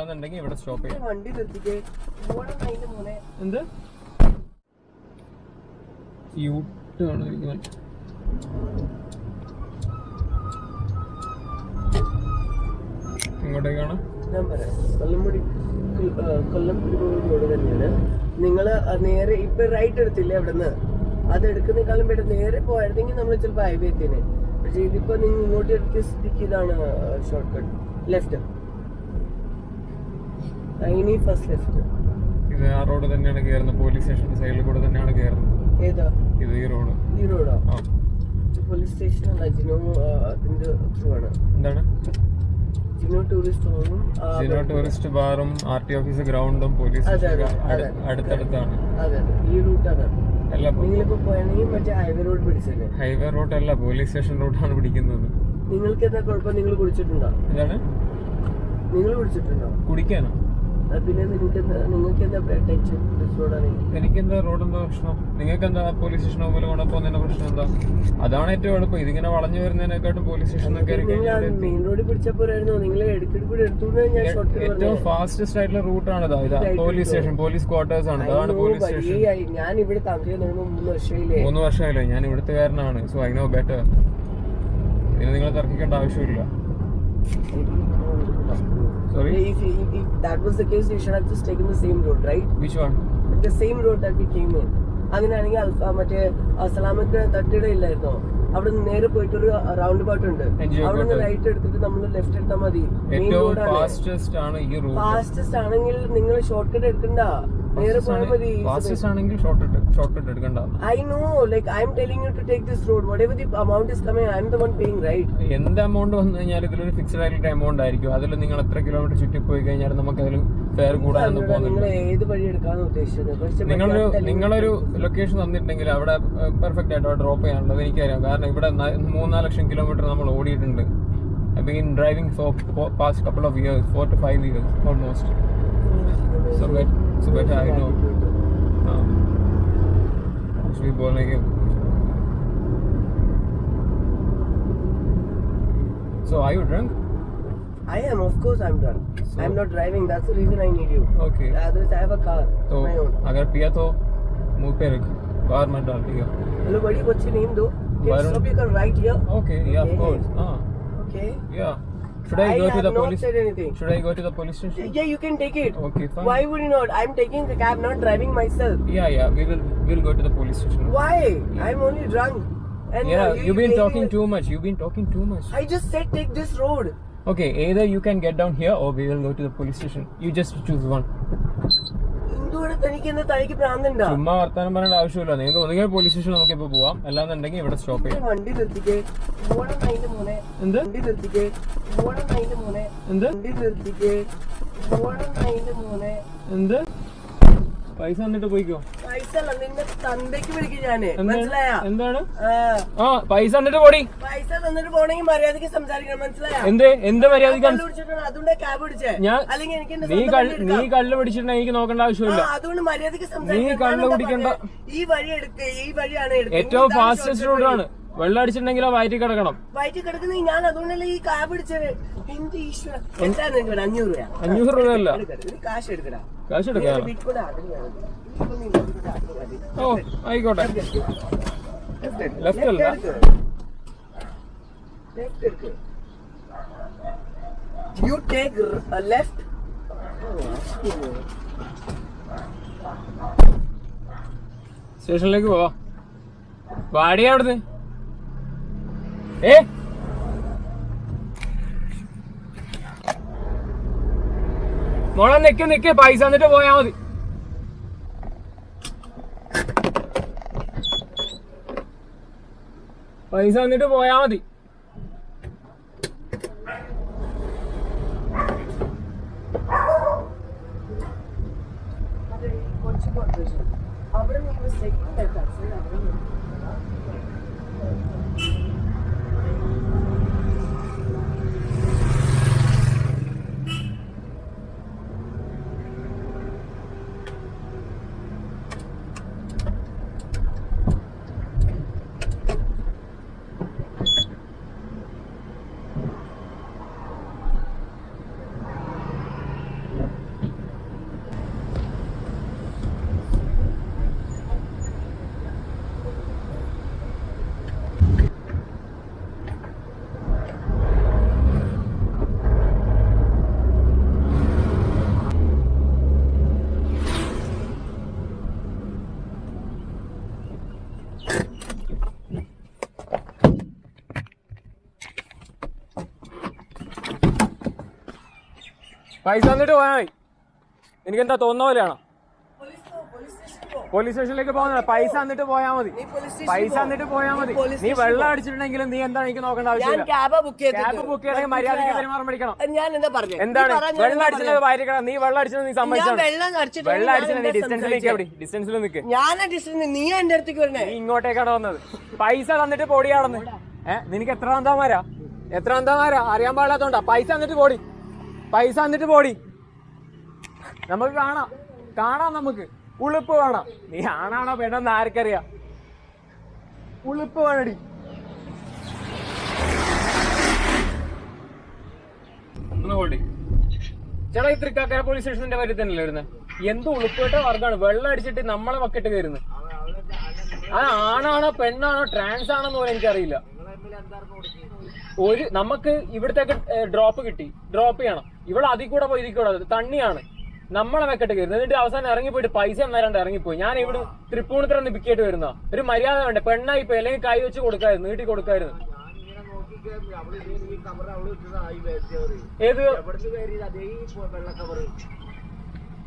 അല്ലാന്നുണ്ടെങ്കിൽ ഇവിടെ സ്റ്റോപ്പ് ചെയ്യാം. വണ്ടി നിർത്തിക്കേ. എന്ത് യൂട്ടാണ് ഇങ്ങോട്ടേക്കാണ് ഞാൻ പറയാം. കൊല്ലംപടി റോഡ് തന്നെയാണ്. നിങ്ങള് നേരെ ഇപ്പൊ റൈറ്റ് എടുത്തില്ലേ അവിടുന്ന്, അത് എടുക്കുന്നേക്കാളും വേണ്ടി നേരെ പോയിരുന്നെങ്കിൽ നമ്മൾ ചിലപ്പോൾ ഹൈവേ എത്തിനെ. പക്ഷെ ഇതിപ്പോ നിങ്ങൾ ഇങ്ങോട്ട് എടുത്ത് സ്ഥിതിക്ക് ഇതാണ് ഷോർട്ട് കട്ട്. ലെഫ്റ്റ് ഇനി ഫസ്റ്റ് ലെഫ്റ്റ്. ഇത് ആ റോഡ് തന്നെയാണ് കയറുന്നത്, പോലീസ് സ്റ്റേഷന്റെ സൈഡിൽ കൂടെ തന്നെയാണ് കയറുന്നത്. ഏതാ ഇത്? ഈ റോഡ്. ഈ റോഡോ? പോലീസ് സ്റ്റേഷൻ അല്ല, ജിനോ അതിന്റെ ത്രൂ ആണ്. എന്താണ് ജിനോ ടൂറിസ്റ്റ് ഹോമും ജിനോ ടൂറിസ്റ്റ് ബാറും RT ഓഫീസ് ഗ്രൗണ്ടും പോലീസ് അടുത്തടുത്താണ്. അതെ, ഈ റൂട്ടാണ്. അല്ല, നിങ്ങളിപ്പോ പോയാണെങ്കിൽ മറ്റേ ഹൈവേ റോഡ് പിടിച്ചല്ലേ? ഹൈവേ റോഡ് അല്ല, പോലീസ് സ്റ്റേഷൻ റോഡാണ് പിടിക്കുന്നത്. നിങ്ങൾക്ക് എന്താ കുഴപ്പം? നിങ്ങൾ കുടിച്ചിട്ടുണ്ടോ? എന്താണ് നിങ്ങൾ കുടിച്ചിട്ടുണ്ടോ? കുടിക്കാനോ? പിന്നെ നിങ്ങൾക്ക് എന്താ ടെൻഷൻ? എനിക്കെന്താ റോഡെന്താ പ്രശ്നം? നിങ്ങൾക്ക് എന്താ പോലീസ് സ്റ്റേഷൻ പോലെ കൊണ്ടുപോകുന്നതിന്റെ പ്രശ്നം എന്താ? അതാണ് ഏറ്റവും എളുപ്പം. ഇതിങ്ങനെ വളഞ്ഞു വരുന്നതിനെക്കാട്ടും പോലീസ് സ്റ്റേഷൻ മെയിൻ റോഡിൽ പിടിച്ചപ്പോഴായിരുന്നു നിങ്ങൾ ഏറ്റവും ഫാസ്റ്റസ്റ്റ് ആയിട്ടുള്ള റൂട്ടാണ് ഇതാ. പോലീസ് സ്റ്റേഷൻ, പോലീസ് ക്വാർട്ടേഴ്സ് ആണ്. അതാണ് പോലീസ് സ്റ്റേഷൻ. ഞാൻ ഇവിടെ താമസിക്കുന്നത് 3 വർഷമായില്ലേ. ഞാൻ ഇവിടുത്തുകാരനാണ്. So I know better. ഇതിന് നിങ്ങൾ തർക്കിക്കേണ്ട ആവശ്യമില്ല. Sorry? If that was the case, you should have just taken the same road, right? Which one? The same road that we came in. അങ്ങനെയാണെങ്കിൽ മറ്റേ സലാമക്ക് തട്ടിട ഇല്ലായിരുന്നോ? അവിടെ നിന്ന് നേരെ പോയിട്ടൊരു റൗണ്ട് അബൌട്ട് ഉണ്ട്. അവിടെ നിന്ന് റൈറ്റ് എടുത്തിട്ട് നമ്മൾ ലെഫ്റ്റ് എടുത്താൽ മതി. ഫാസ്റ്റസ്റ്റ് ആണെങ്കിൽ നിങ്ങൾ ഷോർട്ട് കട്ട് എടുക്കണ്ട, നേരെ പോയാൽ മതി. ഫാസ്റ്റസ്റ്റ് ആണെങ്കിൽ ഷോർട്ട് കട്ട് എടുക്കണ്ട. I know, like I am telling you to take this road. Whatever the amount is coming, I am the one paying, right? എന്ത് എമൗണ്ട് വന്നു കഴിഞ്ഞാൽ ഇതിലൊരു ഫിക്സഡ് ആയിട്ടുള്ള എമൗണ്ട് ആയിരിക്കും. അതിൽ നിങ്ങൾ എത്ര കിലോമീറ്റർ ചുറ്റി പോയി കഴിഞ്ഞാൽ നമുക്ക് അതിൽ ഫെയർ കൂടാനൊന്നും പോകുന്നില്ല. നിങ്ങൾ ഏത് വഴി എടുക്കാന്ന് ഉദ്ദേശിച്ചത്? നിങ്ങളൊരു ലൊക്കേഷൻ തന്നിട്ടുണ്ടെങ്കിൽ അവിടെ പെർഫെക്റ്റ് ആയിട്ട് ഡ്രോപ്പ് ചെയ്യാനുള്ളത് എനിക്കറിയാം. കാരണം ഇവിടെ 3-4 ലക്ഷം കിലോമീറ്റർ നമ്മൾ ഓടിയിട്ടുണ്ട്. I've been driving for past couple of years, 4 to 5 years almost. So better I know. Actually बोलने के. So are you drunk? I am, of course I'm drunk. So, I'm not driving. That's the reason I need you. Okay. Otherwise I have a car. तो my own. अगर पिया तो मुंह पे रख, बाहर मत डाल दिया. Hello buddy, what's your name though? Can you stop your car right here? Okay, yeah, of course. Okay. Yeah. Should I go to the police? I have not said anything. Should I go to the police station? Yeah, you can take it. Okay, fine. Why would you not? I'm taking the cab, not driving myself. Yeah, we'll go to the police station. Why? I'm only drunk. And yeah, you've been talking too much. I just said take this road. Okay, either you can get down here or we will go to the police station. You just choose one. ചുമ്മാ വർത്താനം പറയേണ്ട ആവശ്യമില്ല. നിങ്ങൾക്ക് ഒന്നുകിൽ police station നമുക്ക് ഇപ്പൊ പോവാം, അല്ലാന്നുണ്ടെങ്കിൽ ഇവിടെ സ്റ്റോപ്പ് ചെയ്യാം. വണ്ടി നിർത്തിക്കേ. എന്ത് വണ്ടി നിർത്തിക്കേ. എന്ത് വണ്ടി നിർത്തിക്കേ. എന്ത് പൈസ തന്നിട്ട് പോയിക്കോ. പൈസ അല്ല, നിന്റെ തന്തയ്ക്ക് വിളിക്കും ഞാന്. മനസ്സിലായോ? എന്താണ്? പൈസ തന്നിട്ട് പോടി. പൈസ തന്നിട്ട് പോണെങ്കിൽ മര്യാദക്ക് സംസാരിക്കണം. മനസ്സിലായോ? എന്ത് മര്യാദക്ക്? അതുകൊണ്ട് ക്യാബ് പിടിച്ചേ. അല്ലെങ്കിൽ എനിക്ക് നീ കള്ള് പിടിച്ചിട്ടുണ്ടെങ്കിൽ എനിക്ക് നോക്കേണ്ട ആവശ്യമില്ല. അതുകൊണ്ട് മര്യാദക്ക് നീ സംസാരിക്കണം. കള്ള് കുടിക്കണ്ട. ഈ വഴി എടുക്കുക. ഈ വഴിയാണ് ഏറ്റവും ഫാസ്റ്റസ്റ്റ് റോഡാണ്. വെള്ളം അടിച്ചിട്ടുണ്ടെങ്കിലോ വയറ്റി കിടക്കണം. വയറ്റി കിടക്കുന്ന ഞാൻ അതുകൊണ്ടല്ലേ ഈ ക്യാബ് പിടിച്ചത്. എന്റെ ഈശ്വര, 500 രൂപ. 500 രൂപയല്ല, കാശ് എടുക്കടാ. കാശ് എടുക്കാം. ഓ ആയിക്കോട്ടെ. ലെഫ്റ്റ് അല്ല, you take a left. സ്റ്റേഷനിലേക്ക് പോവാ. വാടിയ അവിടുന്ന്. മോളെ നിക്ക്, പൈസ എന്നിട്ട് പോയാ മതി. പൈസ എന്നിട്ട് പോയാ മതി. അവിടെ പൈസ തന്നിട്ട് പോയാൽ മതി. എനിക്കെന്താ തോന്നുന്ന പോലെയാണോ? പോലീസ് സ്റ്റേഷനിലേക്ക് പോകുന്നത് പൈസ തന്നിട്ട് പോയാൽ മതി. പൈസ തന്നിട്ട് പോയാൽ മതി. നീ വെള്ളം അടിച്ചിട്ടുണ്ടെങ്കിലും നീ എന്താണ് എനിക്ക് നോക്കേണ്ട ആവശ്യമില്ല. ക്യാബ് ബുക്ക് ചെയ്യണമെങ്കിൽ മര്യാദയ്ക്ക് പെരുമാറാൻ പഠിക്കണം. എന്താണ് വെള്ളം അടിച്ചത് വായിരിക്കണം? നീ വെള്ളം അടിച്ചത് നീ സമ്മതിച്ചോ? വെള്ളം അടിച്ചത് നീ ഡിസ്റ്റൻസിൽ നിൽക്ക്. നീ എന്റെ അടുത്തേക്ക് വരണേ. നീ ഇങ്ങോട്ടേക്കാണ് വന്നത്. പൈസ തന്നിട്ട് പൊടിയാണെന്ന്. നിനക്ക് എത്ര തന്നാമാരാ അറിയാൻ പാടില്ലാത്തോണ്ടാ. പൈസ തന്നിട്ട് പോടി. പൈസ തന്നിട്ട് പോടി. നമുക്ക് കാണാം നമുക്ക്. ഉളുപ്പ് വേണം. നീ ആണാണോ പെണ്ണെന്ന് ആർക്കറിയാം? ഉളുപ്പ് വേണടി. ചേട്ടാ ഈ തൃക്കാക്കര പോലീസ് സ്റ്റേഷന്റെ കാര്യത്തിൽ തന്നെയല്ലേ വരുന്നത്? എന്ത് ഉളുപ്പേട്ട വർഗ്ഗമാണ് വെള്ളം അടിച്ചിട്ട് നമ്മളെ വക്കിട്ട് കയറുന്നത്. അത് ആണാണോ പെണ്ണാണോ ട്രാൻസ് ആണോന്ന് പോലും എനിക്കറിയില്ല. നമുക്ക് ഇവിടത്തേക്ക് ഡ്രോപ്പ് ചെയ്യണം. ഇവിടെ അതിൽ കൂടെ പോയി ഇതിൽ കൂടെ തണ്ണിയാണ് നമ്മളെ വെക്കട്ട് കയറുന്നത്. എന്നിട്ട് അവസാനം ഇറങ്ങിപ്പോയിട്ട് പൈസ നേരാണ്ട് ഇറങ്ങിപ്പോയി. ഞാൻ ഇവിടെ തൃപ്പൂണിത്തറ പിക്കേറ്റ് വരുന്ന ഒരു മര്യാദ വേണ്ടേ? പെണ്ണായി പോയി. അല്ലെങ്കിൽ കൈ വെച്ച് കൊടുക്കായിരുന്നു, നീട്ടി കൊടുക്കായിരുന്നു. ഏത്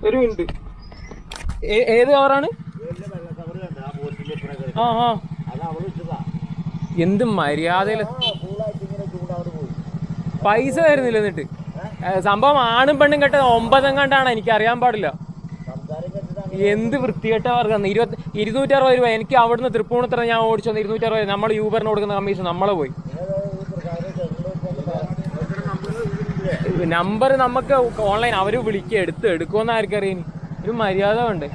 ഒരു മിനിറ്റ്, ഏത് കവറാണ്? എന്ത് മര്യാദയില് പൈസ തരുന്നില്ല. എന്നിട്ട് സംഭവം ആണും പെണ്ണും കെട്ടത് 9 കണ്ടാണ്. എനിക്ക് അറിയാൻ പാടില്ല. എന്ത് വൃത്തികെട്ട വർഗ്ഗം. 260 രൂപ എനിക്ക് അവിടുന്ന് തൃപ്പൂണിത്തറ ഞാൻ ഓടിച്ചു 260. നമ്മൾ യൂബറിന് കൊടുക്കുന്ന കമ്മീഷൻ നമ്മളെ പോയി. നമ്പർ നമുക്ക് ഓൺലൈൻ അവര് വിളിക്കുക, എടുക്കുമെന്ന് ആർക്കറിയാം. ഒരു മര്യാദ വേണ്ടേ?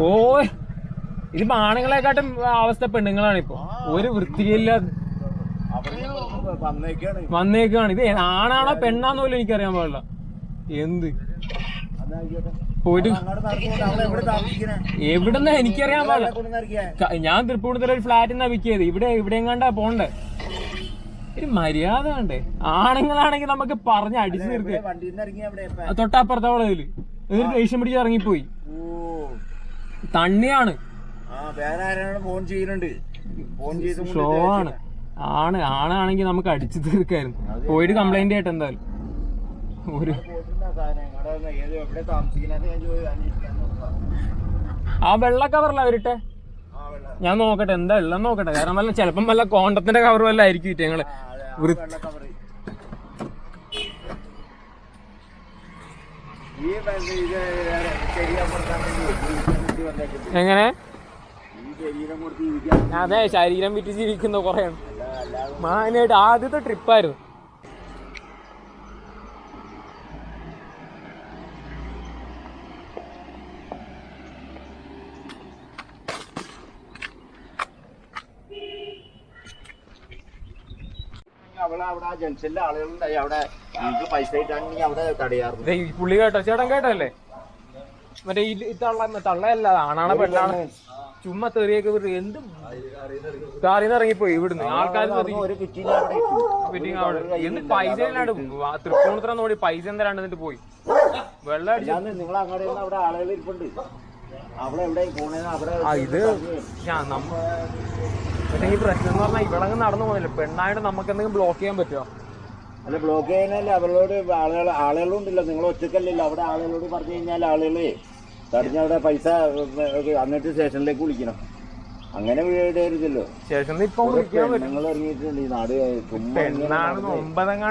ഓ ഇതിപ്പോ ആണുങ്ങളെക്കാട്ടും അവസ്ഥ പെണ്ണുങ്ങളാണ് ഇപ്പൊ. ഒരു വൃത്തിയില്ലാതെ വന്നേക്കാണ്. ഇത് ആണാണോ പെണ്ണാന്ന് പോലും എനിക്കറിയാൻ പാടില്ല. എന്ത് പോയിട്ട് എവിടെന്നാ എനിക്കറിയാൻ പാടില്ല. ഞാൻ തൃപ്പൂണിത്തുറ ഒരു ഫ്ലാറ്റിൽ നിന്നാ പിക്ക് ചെയ്ത്. ഇവിടെ കണ്ടാ പോണ്ടേ? ഒരു മര്യാദ വേണ്ടേ? ആണുങ്ങളാണെങ്കിൽ നമുക്ക് പറഞ്ഞ് അടിച്ചു തീർക്കുക. തൊട്ടപ്പുറത്തോളം ഇതില് എന്നിട്ട് ദേഷ്യം പിടിച്ച് ഇറങ്ങിപ്പോയി. തണ്ണിയാണ്, ഷോ ആണ്. ആണാണെങ്കിൽ നമുക്ക് അടിച്ചു തീർക്കായിരുന്നു. പോയിട്ട് കംപ്ലൈന്റ് ആയിട്ട് എന്തായാലും ആ വെള്ള കവറല്ല അവരിട്ടെ. ഞാൻ നോക്കട്ടെ എന്താ ഉള്ളത് നോക്കട്ടെ. കാരണം വല്ല ചിലപ്പം വല്ല കോണ്ടത്തിന്റെ കവർ വല്ല ആയിരിക്കും ഞങ്ങള്. എങ്ങനെ? അതെ, ശരീരം വിറ്റ് ജീവിക്കുന്ന കുറേയാണ്. മാനായിട്ട് ആദ്യത്തെ ട്രിപ്പായിരുന്നു. പുള്ളി കേട്ടോ, ചേട്ടൻ കേട്ടല്ലേ? മറ്റേ ഈ തള്ളയല്ല, ആണാണ് പെണ്ണാണ് ചുമ്മാ തെറിയൊക്കെ വിട്ട് എന്ത് കാറിന്ന് ഇറങ്ങിപ്പോയി. ഇവിടുന്ന് ആൾക്കാർ എന്ത് പൈസ ഇല്ലാണ്ട് തൃപ്പൂണിത്തറ നോടി പൈസ എന്തരാണ്ട് എന്നിട്ട് പോയി വെള്ളം അടിച്ചു. ഇത് പക്ഷേ ഈ പ്രശ്നം എന്ന് പറഞ്ഞാൽ ഇവിടെ നടന്നു പോകുന്നില്ല. പെണ്ണായിട്ട് നമുക്ക് എന്തെങ്കിലും ബ്ലോക്ക് ചെയ്യാൻ പറ്റുമോ? അല്ല, ബ്ലോക്ക് ചെയ്യാനല്ല, അവരോട് ആളുകളുണ്ടല്ലോ. നിങ്ങൾ ഒറ്റക്കല്ലല്ലോ. അവിടെ ആളുകളോട് പറഞ്ഞു കഴിഞ്ഞാൽ ആളുകളെ തടിഞ്ഞവിടെ പൈസ എന്നിട്ട് സ്റ്റേഷനിലേക്ക് വിളിക്കണം. അങ്ങനെ വീഴരുതല്ലോ. സ്റ്റേഷനിൽ ഇപ്പൊ നിങ്ങൾ ഇറങ്ങിയിട്ടുണ്ട്. ഈ നാട് പെണ്ണാണ്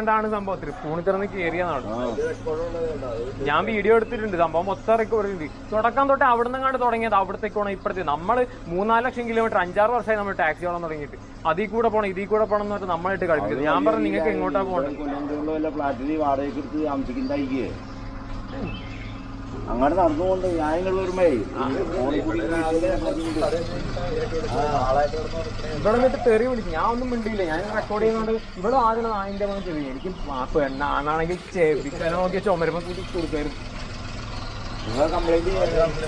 9 സംഭവം. തൃപ്പൂണിത്തുറന്ന് കയറിയ നാട്. ഞാൻ വീഡിയോ എടുത്തിട്ടുണ്ട്. സംഭവം മൊത്തം റെക്കോർഡ് ഉണ്ട്. തുടക്കം തൊട്ട് അവിടെ നിന്നങ്ങാണ്ട് തുടങ്ങിയത് അവിടത്തേക്കാണ് ഇപ്പഴത്തെ. നമ്മൾ 3-4 ലക്ഷം കിലോമീറ്റർ 5-6 വർഷമായി നമ്മൾ ടാക്സി ഓടാൻ തുടങ്ങിയിട്ട്. അതിൽ കൂടെ പോകണം ഇതിൽ കൂടെ പോകണം എന്ന് പറഞ്ഞാൽ നമ്മളായിട്ട് കളിക്കുന്നത്. ഞാൻ പറഞ്ഞു നിങ്ങൾക്ക് എങ്ങോട്ടാ പോകേണ്ടത്? ഫ്ലാറ്റിൽ വാടകയ്ക്ക് എടുത്ത് താമസിക്കുന്നതായിരിക്കേ. അങ്ങനെ നടന്നുകൊണ്ട് ന്യായങ്ങൾ വരുമ്പോ ഇവിടെ നിന്നിട്ട് തെറി വിളിക്കും. ഞാൻ ഒന്നും മിണ്ടിയില്ല. ഞാൻ റെക്കോർഡ് ചെയ്യുന്നോണ്ട് ഇവിടെ ആദ്യം നായിന്റെ മകൻ ചെറിയ എനിക്ക് പെണ്ണാണെങ്കിൽ ചെവിക്കാൻ നോക്കിയ ചുമരുമ്പോ കൂടി കൊടുക്കായിരുന്നു.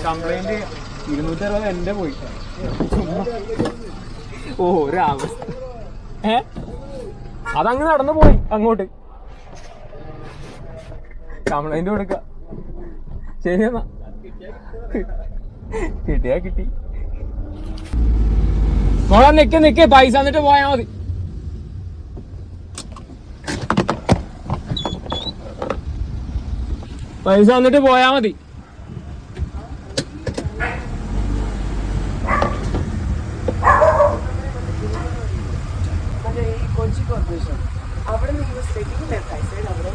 കംപ്ലൈന്റ് 260 എന്റെ പോയി. ഓ ഒരവസ്ഥ. അതങ്ങ് നടന്നു പോയി അങ്ങോട്ട്. കംപ്ലൈന്റ് കൊടുക്ക. ശരിയെന്നാ, കിട്ടിയാ കിട്ടി. മോളെ നിക്ക് പൈസ എന്നിട്ട് പോയാ മതി. പൈസ തന്നിട്ട് പോയാ മതി. കൊച്ചി കോർപ്പറേഷൻ അവിടെ നിന്ന് സ്ട്രേറ്റിംഗ് ലെഫ്റ്റ് സൈഡ് അവിടെ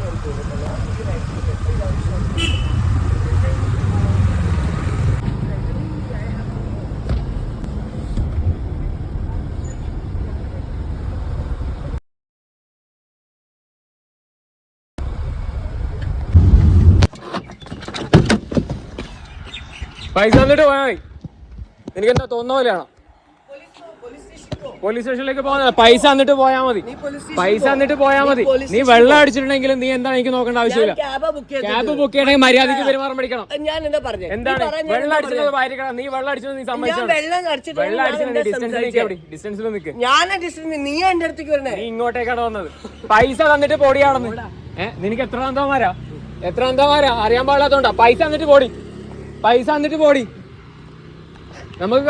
പൈസ തന്നിട്ട് പോയാ മതി. എനിക്ക് എന്താ തോന്നുന്ന പോലെയാണോ? പോലീസ് സ്റ്റേഷനിലേക്ക് പോകുന്ന പൈസ തന്നിട്ട് പോയാ മതി. പൈസ തന്നിട്ട് പോയാ മതി. നീ വെള്ളം അടിച്ചിട്ടുണ്ടെങ്കിലും നീ എന്താണ് എനിക്ക് നോക്കേണ്ട ആവശ്യമില്ല. ക്യാബ് ബുക്ക് ചെയ്യണമെങ്കിൽ മര്യാദയ്ക്ക് പെരുമാറാൻ പഠിക്കണം. എന്താണ് വെള്ളം അടിച്ചത് പായിരിക്കണം. നീ വെള്ളം അടിച്ചത് നീ സമ്മതിക്കണം. വെള്ളം അടിച്ചത് ഡിസ്റ്റൻസിൽ നിൽക്ക്. നീ എന്റെ അടുത്തേക്ക് വരണേ. നീ ഇങ്ങോട്ടേക്കാണ് വന്നത്. പൈസ തന്നിട്ട് പൊടിയാണെന്ന്. നിനക്ക് എത്ര അന്തമാരാ അറിയാൻ പാടില്ലാത്തോണ്ടാ. പൈസ തന്നിട്ട് പോടി. പൈസ തന്നിട്ട് പോടി. നമുക്ക്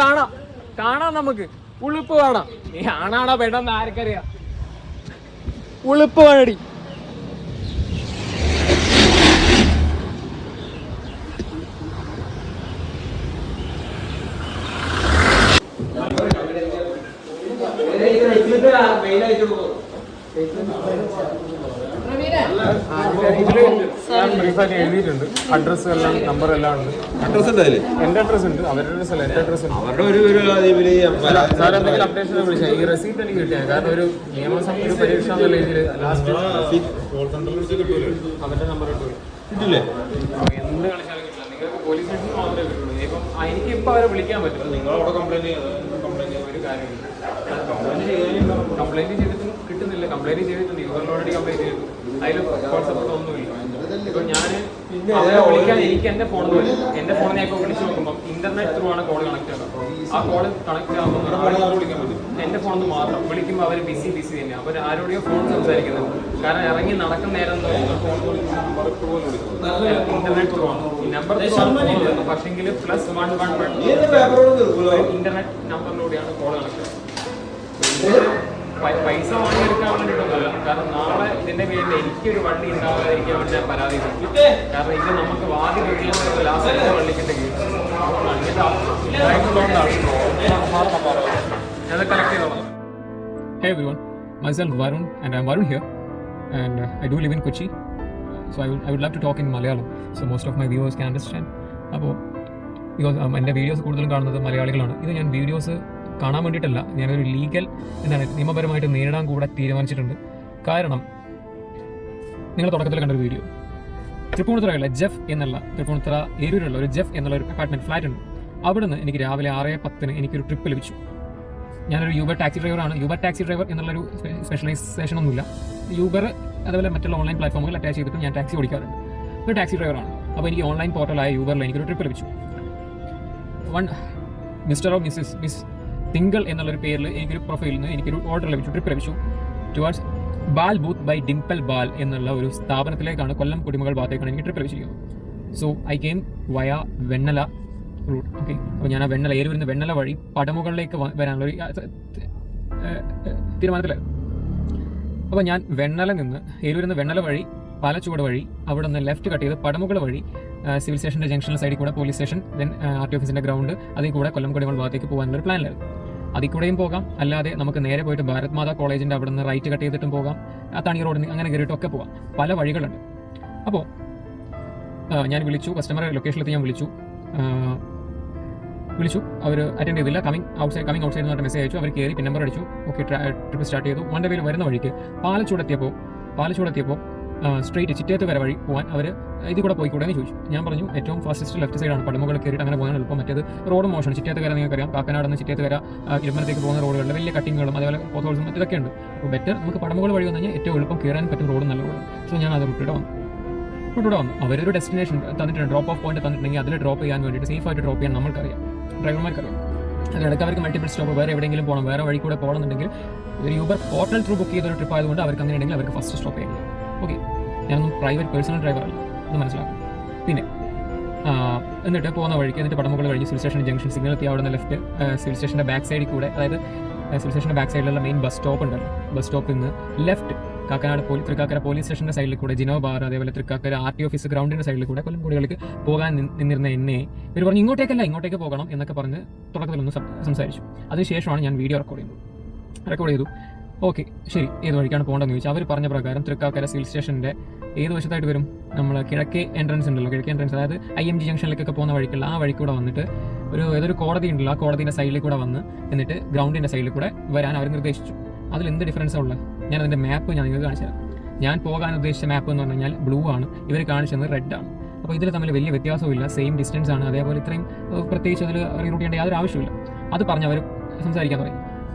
കാണാം നമുക്ക് ഉളുപ്പ് കാണാം. നീ ആണാണോ പെട്ടെന്ന് ആർക്കറിയാം. ഉളുപ്പ് വേണടി. ബ്രീഫായിട്ട് എഴുതിയിട്ടുണ്ട്. അഡ്രസ്സ് എല്ലാം നമ്പർ എല്ലാം ഉണ്ട്. അഡ്രസ് ഉണ്ട് അതില്. എന്റെ അഡ്രസ് ഉണ്ട്, അവരുടെ അഡ്രസ് അല്ല, എന്റെ അഡ്രസ് ഉണ്ട്. അവരുടെ ഒരു സാർ എന്തെങ്കിലും അപ്ഡേഷൻ വിളിച്ചാൽ ഈ റെസീപ്റ്റ് എനിക്ക് കിട്ടിയത്. കാരണം ഒരു നിയമസഭ ഒരു പരീക്ഷ എന്നുള്ള രീതിയിൽ ലാസ്റ്റ് അവരുടെ നമ്പർ കിട്ടില്ലേ? എന്ത് കളിച്ചാലും കിട്ടില്ല. നിങ്ങൾക്ക് പോലീസ് സ്റ്റേഷനിൽ മാത്രമേ കിട്ടുള്ളൂ. ഇപ്പം എനിക്ക് ഇപ്പം അവരെ വിളിക്കാൻ പറ്റില്ല. നിങ്ങളവിടെ കംപ്ലൈന്റ് ഒരു കാര്യമില്ല. കംപ്ലൈന്റ് ചെയ്തിട്ടും കിട്ടുന്നില്ല. കംപ്ലൈന്റ് ചെയ്തിട്ടുണ്ട്. യൂസറിൽ ഓൾറെഡി കംപ്ലൈന്റ് ചെയ്തു. അതിൽ കോൺസെപ്റ്റ് ഒന്നുമില്ല. ഇപ്പൊ ഞാൻ അവരെ വിളിക്കാൻ എനിക്ക് എന്റെ ഫോണിൽ വരും. എന്റെ ഫോണിൽ ഇപ്പോൾ വിളിച്ചു നോക്കുമ്പോൾ ഇന്റർനെറ്റ് ത്രൂ ആണ് കോൾ കണക്ട് ആകുന്നത്. ആ കോൾ കണക്ട് ആകുമ്പോൾ വിളിക്കാൻ പറ്റും. എന്റെ ഫോണിൽ നിന്ന് മാത്രം വിളിക്കുമ്പോൾ അവർ ബിസി തന്നെ. അവർ ആരോടെയോ ഫോൺ സംസാരിക്കുന്നത്. കാരണം ഇറങ്ങി നടക്കുന്ന നേരം ഇന്റർനെറ്റ് ത്രൂ ആണ്. ഈ നമ്പർ പക്ഷെങ്കിൽ +111 ഇന്റർനെറ്റ് നമ്പറിലൂടെയാണ് കോൾ കണക്ട് ആകുന്നത്. പൈസ വാങ്ങിയെടുക്കാൻ വേണ്ടിയിട്ടൊന്നുമല്ല. കാരണം നാളെ ഇതിന്റെ പേരിൽ എനിക്കൊരു വണ്ടി ഉണ്ടാകാതിരിക്കാൻ വേണ്ടി ഞാൻ പരാതി കൊടുക്കും. കാരണം ഇത് നമുക്ക് വാതി കഴിയാൻ ലാസ്റ്റ് വള്ളിക്കുണ്ടെങ്കിൽ ഞാൻ കലക്ട് ചെയ്തോളാം. Hey everyone, myself Varun and I'm Varun here and I do live in Kochi. So I would love to talk in Malayalam so most of my viewers can understand. അപ്പോൾ because എൻ്റെ videos കൂടുതലും കാണുന്നത് മലയാളികളാണ്. ഇത് ഞാൻ videos കാണാൻ വേണ്ടിയിട്ടല്ല, ഞാനൊരു ലീഗൽ നിയമപരമായിട്ട് നേരിടാൻ കൂടെ തീരുമാനിച്ചിട്ടുണ്ട്. കാരണം നിങ്ങൾ തുടക്കത്തിൽ കണ്ടൊരു വീഡിയോ, തൃപ്പൂണിത്തുറയുള്ള തൃപ്പൂണിത്തുറ ഏരൂരുള്ള ഒരു ജെഫ് എന്നുള്ള ഒരു അപ്പാർട്ട്മെൻറ്റ് ഫ്ലാറ്റ് ഉണ്ട്. അവിടുന്ന് എനിക്ക് രാവിലെ 6:10 എനിക്കൊരു ട്രിപ്പ് ലഭിച്ചു. ഞാനൊരു യൂബർ ടാക്സി ഡ്രൈവറാണ്. യൂബർ ടാക്സി ഡ്രൈവർ എന്നുള്ളൊരു സ്പെഷ്യലൈസേഷൻ ഒന്നുമില്ല. യൂബർ അതുപോലെ മറ്റുള്ള ഓൺലൈൻ പ്ലാറ്റ്ഫോമുകൾ അറ്റാച്ച് ചെയ്തിട്ട് ഞാൻ ടാക്സി ഓടിക്കാറുണ്ട്. ഒരു ടാക്സി ഡ്രൈവറാണ്. അപ്പോൾ എനിക്ക് ഓൺലൈൻ പോർട്ടലായ യൂബറിൽ എനിക്കൊരു ട്രിപ്പ് ലഭിച്ചു. മിസ്റ്റർ ഓർ മിസ് തിങ്കൾ എന്നുള്ളൊരു പേരിൽ എനിക്കൊരു പ്രൊഫൈലിൽ നിന്ന് എനിക്കൊരു ഓർഡർ ലഭിച്ചു, ട്രിപ്പ് ലഭിച്ചു. Towards Bal booth by Dimple Bal എന്നുള്ള ഒരു സ്ഥാപനത്തിലേക്കാണ്, കൊല്ലം കുടിമകൾ ഭാഗത്തേക്കാണ് എനിക്ക് ട്രിപ്പ് ലഭിച്ചിരിക്കുന്നത്. സോ ഐ കെയിം വയ വെണ്ണല റൂട്ട്. ഓക്കെ, അപ്പോൾ ഞാൻ ആ ഏരുവരുന്ന വെണ്ണല വഴി പടമുകളിലേക്ക് വരാനുള്ളൊരു തീരുമാനത്തിലായിരുന്നു. അപ്പോൾ ഞാൻ ഏരുവരുന്ന വെണ്ണല വഴി പാലച്ചുവട് വഴി അവിടെ നിന്ന് ലെഫ്റ്റ് കട്ട് ചെയ്ത് പടമുകൾ വഴി സിവിൽ സ്റ്റേഷൻ്റെ ജംഗ്ഷനിൽ സൈഡിൽ കൂടെ police station, then R T ഓഫീസിൻ്റെ ഗ്രൗണ്ട്, അതിൽ കൂടെ കൊല്ലം കുടിമകൾ ഭാഗത്തേക്ക് പോകാനുള്ളൊരു പ്ലാനിലായിരുന്നു. അതിൽ കൂടെയും പോകാം, അല്ലാതെ നമുക്ക് നേരെ പോയിട്ട് ഭാരത് മാതാ കോളേജിൻ്റെ അവിടെ നിന്ന് റൈറ്റ് കട്ട് ചെയ്തിട്ടും പോകാം, ആ തണി റോഡിന് അങ്ങനെ കയറിയിട്ടൊക്കെ പോകാം. പല വഴികളുണ്ട്. അപ്പോൾ ഞാൻ വിളിച്ചു, കസ്റ്റമറെ ലൊക്കേഷനിലെത്തി ഞാൻ വിളിച്ചു. അവർ അറ്റൻഡ് ചെയ്തില്ല. കമ്മിങ് ഔട്ട്സൈഡ് എന്ന് പറഞ്ഞിട്ട് മെസ്സേജ് അയച്ചു. അവർ കയറി പിൻ നമ്പർ അടിച്ചു. ഓക്കെ, ട്രിപ്പ് സ്റ്റാർട്ട് ചെയ്തു. വൺ വേയിൽ വരുന്ന വഴിക്ക് പാലച്ചൂടെത്തിയപ്പോൾ സ്ട്രേറ്റ് ചിറ്റേത്ത് വരെ വഴി പോകാൻ അവർ ഇതിൽ കൂടെ പോയിക്കൂടെ എന്ന് ചോദിച്ചു. ഞാൻ പറഞ്ഞു ഏറ്റവും ഫാസ്റ്റസ്റ്റ് ലെഫ്റ്റ് സൈഡാണ്, പടമുകൾ കയറിയിട്ട് അങ്ങനെ പോകാൻ എളുപ്പം. മറ്റേത് റോഡ് മോശം. ചിറ്റേത്ത് വരെ നിങ്ങൾക്കറിയാം, കാക്കനാട് നിന്ന് ചിറ്റേത്ത് വരെ ഇരുമലത്തേക്ക് പോകുന്ന റോഡുകളിൽ വലിയ കട്ടിങ്ങുകളും അതേപോലെ പോത്തോൾസും ഇതൊക്കെ ഉണ്ട്. അപ്പോൾ ബെറ്റർ നമുക്ക് പടമുകൾ വഴി വന്നു കഴിഞ്ഞാൽ ഏറ്റവും എളുപ്പം കയറാൻ പറ്റും റോഡ്, നല്ല റോഡ്. സോ ഞാൻ അത് റൂട്ടിലൂടെ വന്നു. അവരൊരു ഡെസ്റ്റിനേഷൻ തന്നിട്ടുണ്ട്, ഡ്രോപ്പ് ഓഫ് പോയിന്റ് തന്നിട്ടുണ്ടെങ്കിൽ അതിൽ ഡ്രോപ്പ് ചെയ്യാൻ വേണ്ടിയിട്ട് സേഫായിട്ട് ഡ്രോപ്പ് ചെയ്യാൻ നമ്മൾക്കറിയാം, ഡ്രൈവർമാർക്കറിയാം. അതിനിടയ്ക്ക് അവർക്ക് മൾട്ടിപ്പിൾ സ്റ്റോപ്പ് വേറെ എവിടെയെങ്കിലും പോകണം, വേറെ വഴി കൂടെ പോകണമെന്നുണ്ടെങ്കിൽ ഒരു യൂബർ പോർട്ടൽ ത്രൂ ബുക്ക് ചെയ്തൊരു ട്രിപ്പ് ആയതുകൊണ്ട് അവർക്ക് അങ്ങനെ ഉണ്ടെങ്കിൽ അവർക്ക് ഫസ്റ്റ് സ്റ്റോപ്പ് ചെയ്യാം. ഓക്കെ, ഞാനൊന്നും പേഴ്സണൽ ഡ്രൈവറല്ല, അത് മനസ്സിലാക്കും. പിന്നെ എന്നിട്ട് പോകുന്ന വഴിക്ക് എന്നിട്ട് പടമുകൾ വഴി സിവിൽ സ്റ്റേഷൻ ജംഗ്ഷൻ സിഗ്നൽ എത്തി അവിടെ നിന്ന് ലെഫ്റ്റ് സിവിൽ സ്റ്റേഷൻ്റെ ബാക്ക് സൈഡിൽ കൂടെ, അതായത് സിവിൽ സ്റ്റേഷൻ്റെ ബാക്ക് സൈഡിലുള്ള മെയിൻ ബസ് സ്റ്റോപ്പ് ഉണ്ടല്ലോ, ബസ് സ്റ്റോപ്പിൽ നിന്ന് ലെഫ്റ്റ് തൃക്കാക്കര പോലീസ് സ്റ്റേഷൻ്റെ സൈഡിൽ കൂടെ ജിനോ ബാർ, അതേപോലെ തൃക്കാക്കര RT ഓഫീസ് ഗ്രൗണ്ടിൻ്റെ സൈഡിൽ കൂടെ കൊല്ലംകോടികൾക്ക് പോകാൻ നിന്നിരുന്ന എന്നെ ഇവർ പറഞ്ഞു ഇങ്ങോട്ടേക്ക് പോകണം എന്നൊക്കെ പറഞ്ഞ് തുടക്കത്തിലൊന്ന് സംസാരിച്ചു. അതിനുശേഷമാണ് ഞാൻ വീഡിയോ റെക്കോർഡ് ചെയ്തു. ഓക്കെ ശരി, ഏത് വഴിക്കാണ് പോകേണ്ടതെന്ന് ചോദിച്ചാൽ അവർ പറഞ്ഞ പ്രകാരം തൃക്കാക്കര സിവിൽ സ്റ്റേഷൻ്റെ ഏത് വശത്തായിട്ട് വരും, നമ്മൾ കിഴക്കേ എൻട്രൻസ് ഉണ്ടല്ലോ, കിഴക്കേ എൻട്രൻസ് അതായത് IMG ജംഗ്ഷനിലേക്കൊക്കെ പോകുന്ന വഴിക്കുള്ള ആ വഴി കൂടെ വന്നിട്ട് ഏതൊരു കോടതി ഉണ്ടല്ലോ, ആ കോടതിൻ്റെ സൈഡിൽ കൂടെ വന്ന് എന്നിട്ട് ഗ്രൗണ്ടിൻ്റെ സൈഡിൽ കൂടെ വരാൻ അവർ നിർദ്ദേശിച്ചു. അതിൽ എന്ത് ഡിഫറൻസാണ് ഉള്ളത്? ഞാൻ അതിൻ്റെ മാപ്പ് ഞാൻ നിങ്ങൾക്ക് കാണിച്ചു തരാം. ഞാൻ പോകാൻ ഉദ്ദേശിച്ച മാപ്പ് എന്ന് പറഞ്ഞു കഴിഞ്ഞാൽ ബ്ലൂ ആണ്, ഇവർ കാണിച്ചത് റെഡ് ആണ്. അപ്പോൾ ഇതിൽ തമ്മിൽ വലിയ വ്യത്യാസമില്ല, സെയിം ഡിസ്റ്റൻസ് ആണ്. അതേപോലെ ഇത്രയും പ്രത്യേകിച്ച് അതിൽ റീറൂട്ട് ചെയ്യേണ്ട യാതൊരു ആവശ്യമില്ല. അത് പറഞ്ഞ് അവർ സംസാരിക്കാൻ തുടങ്ങി.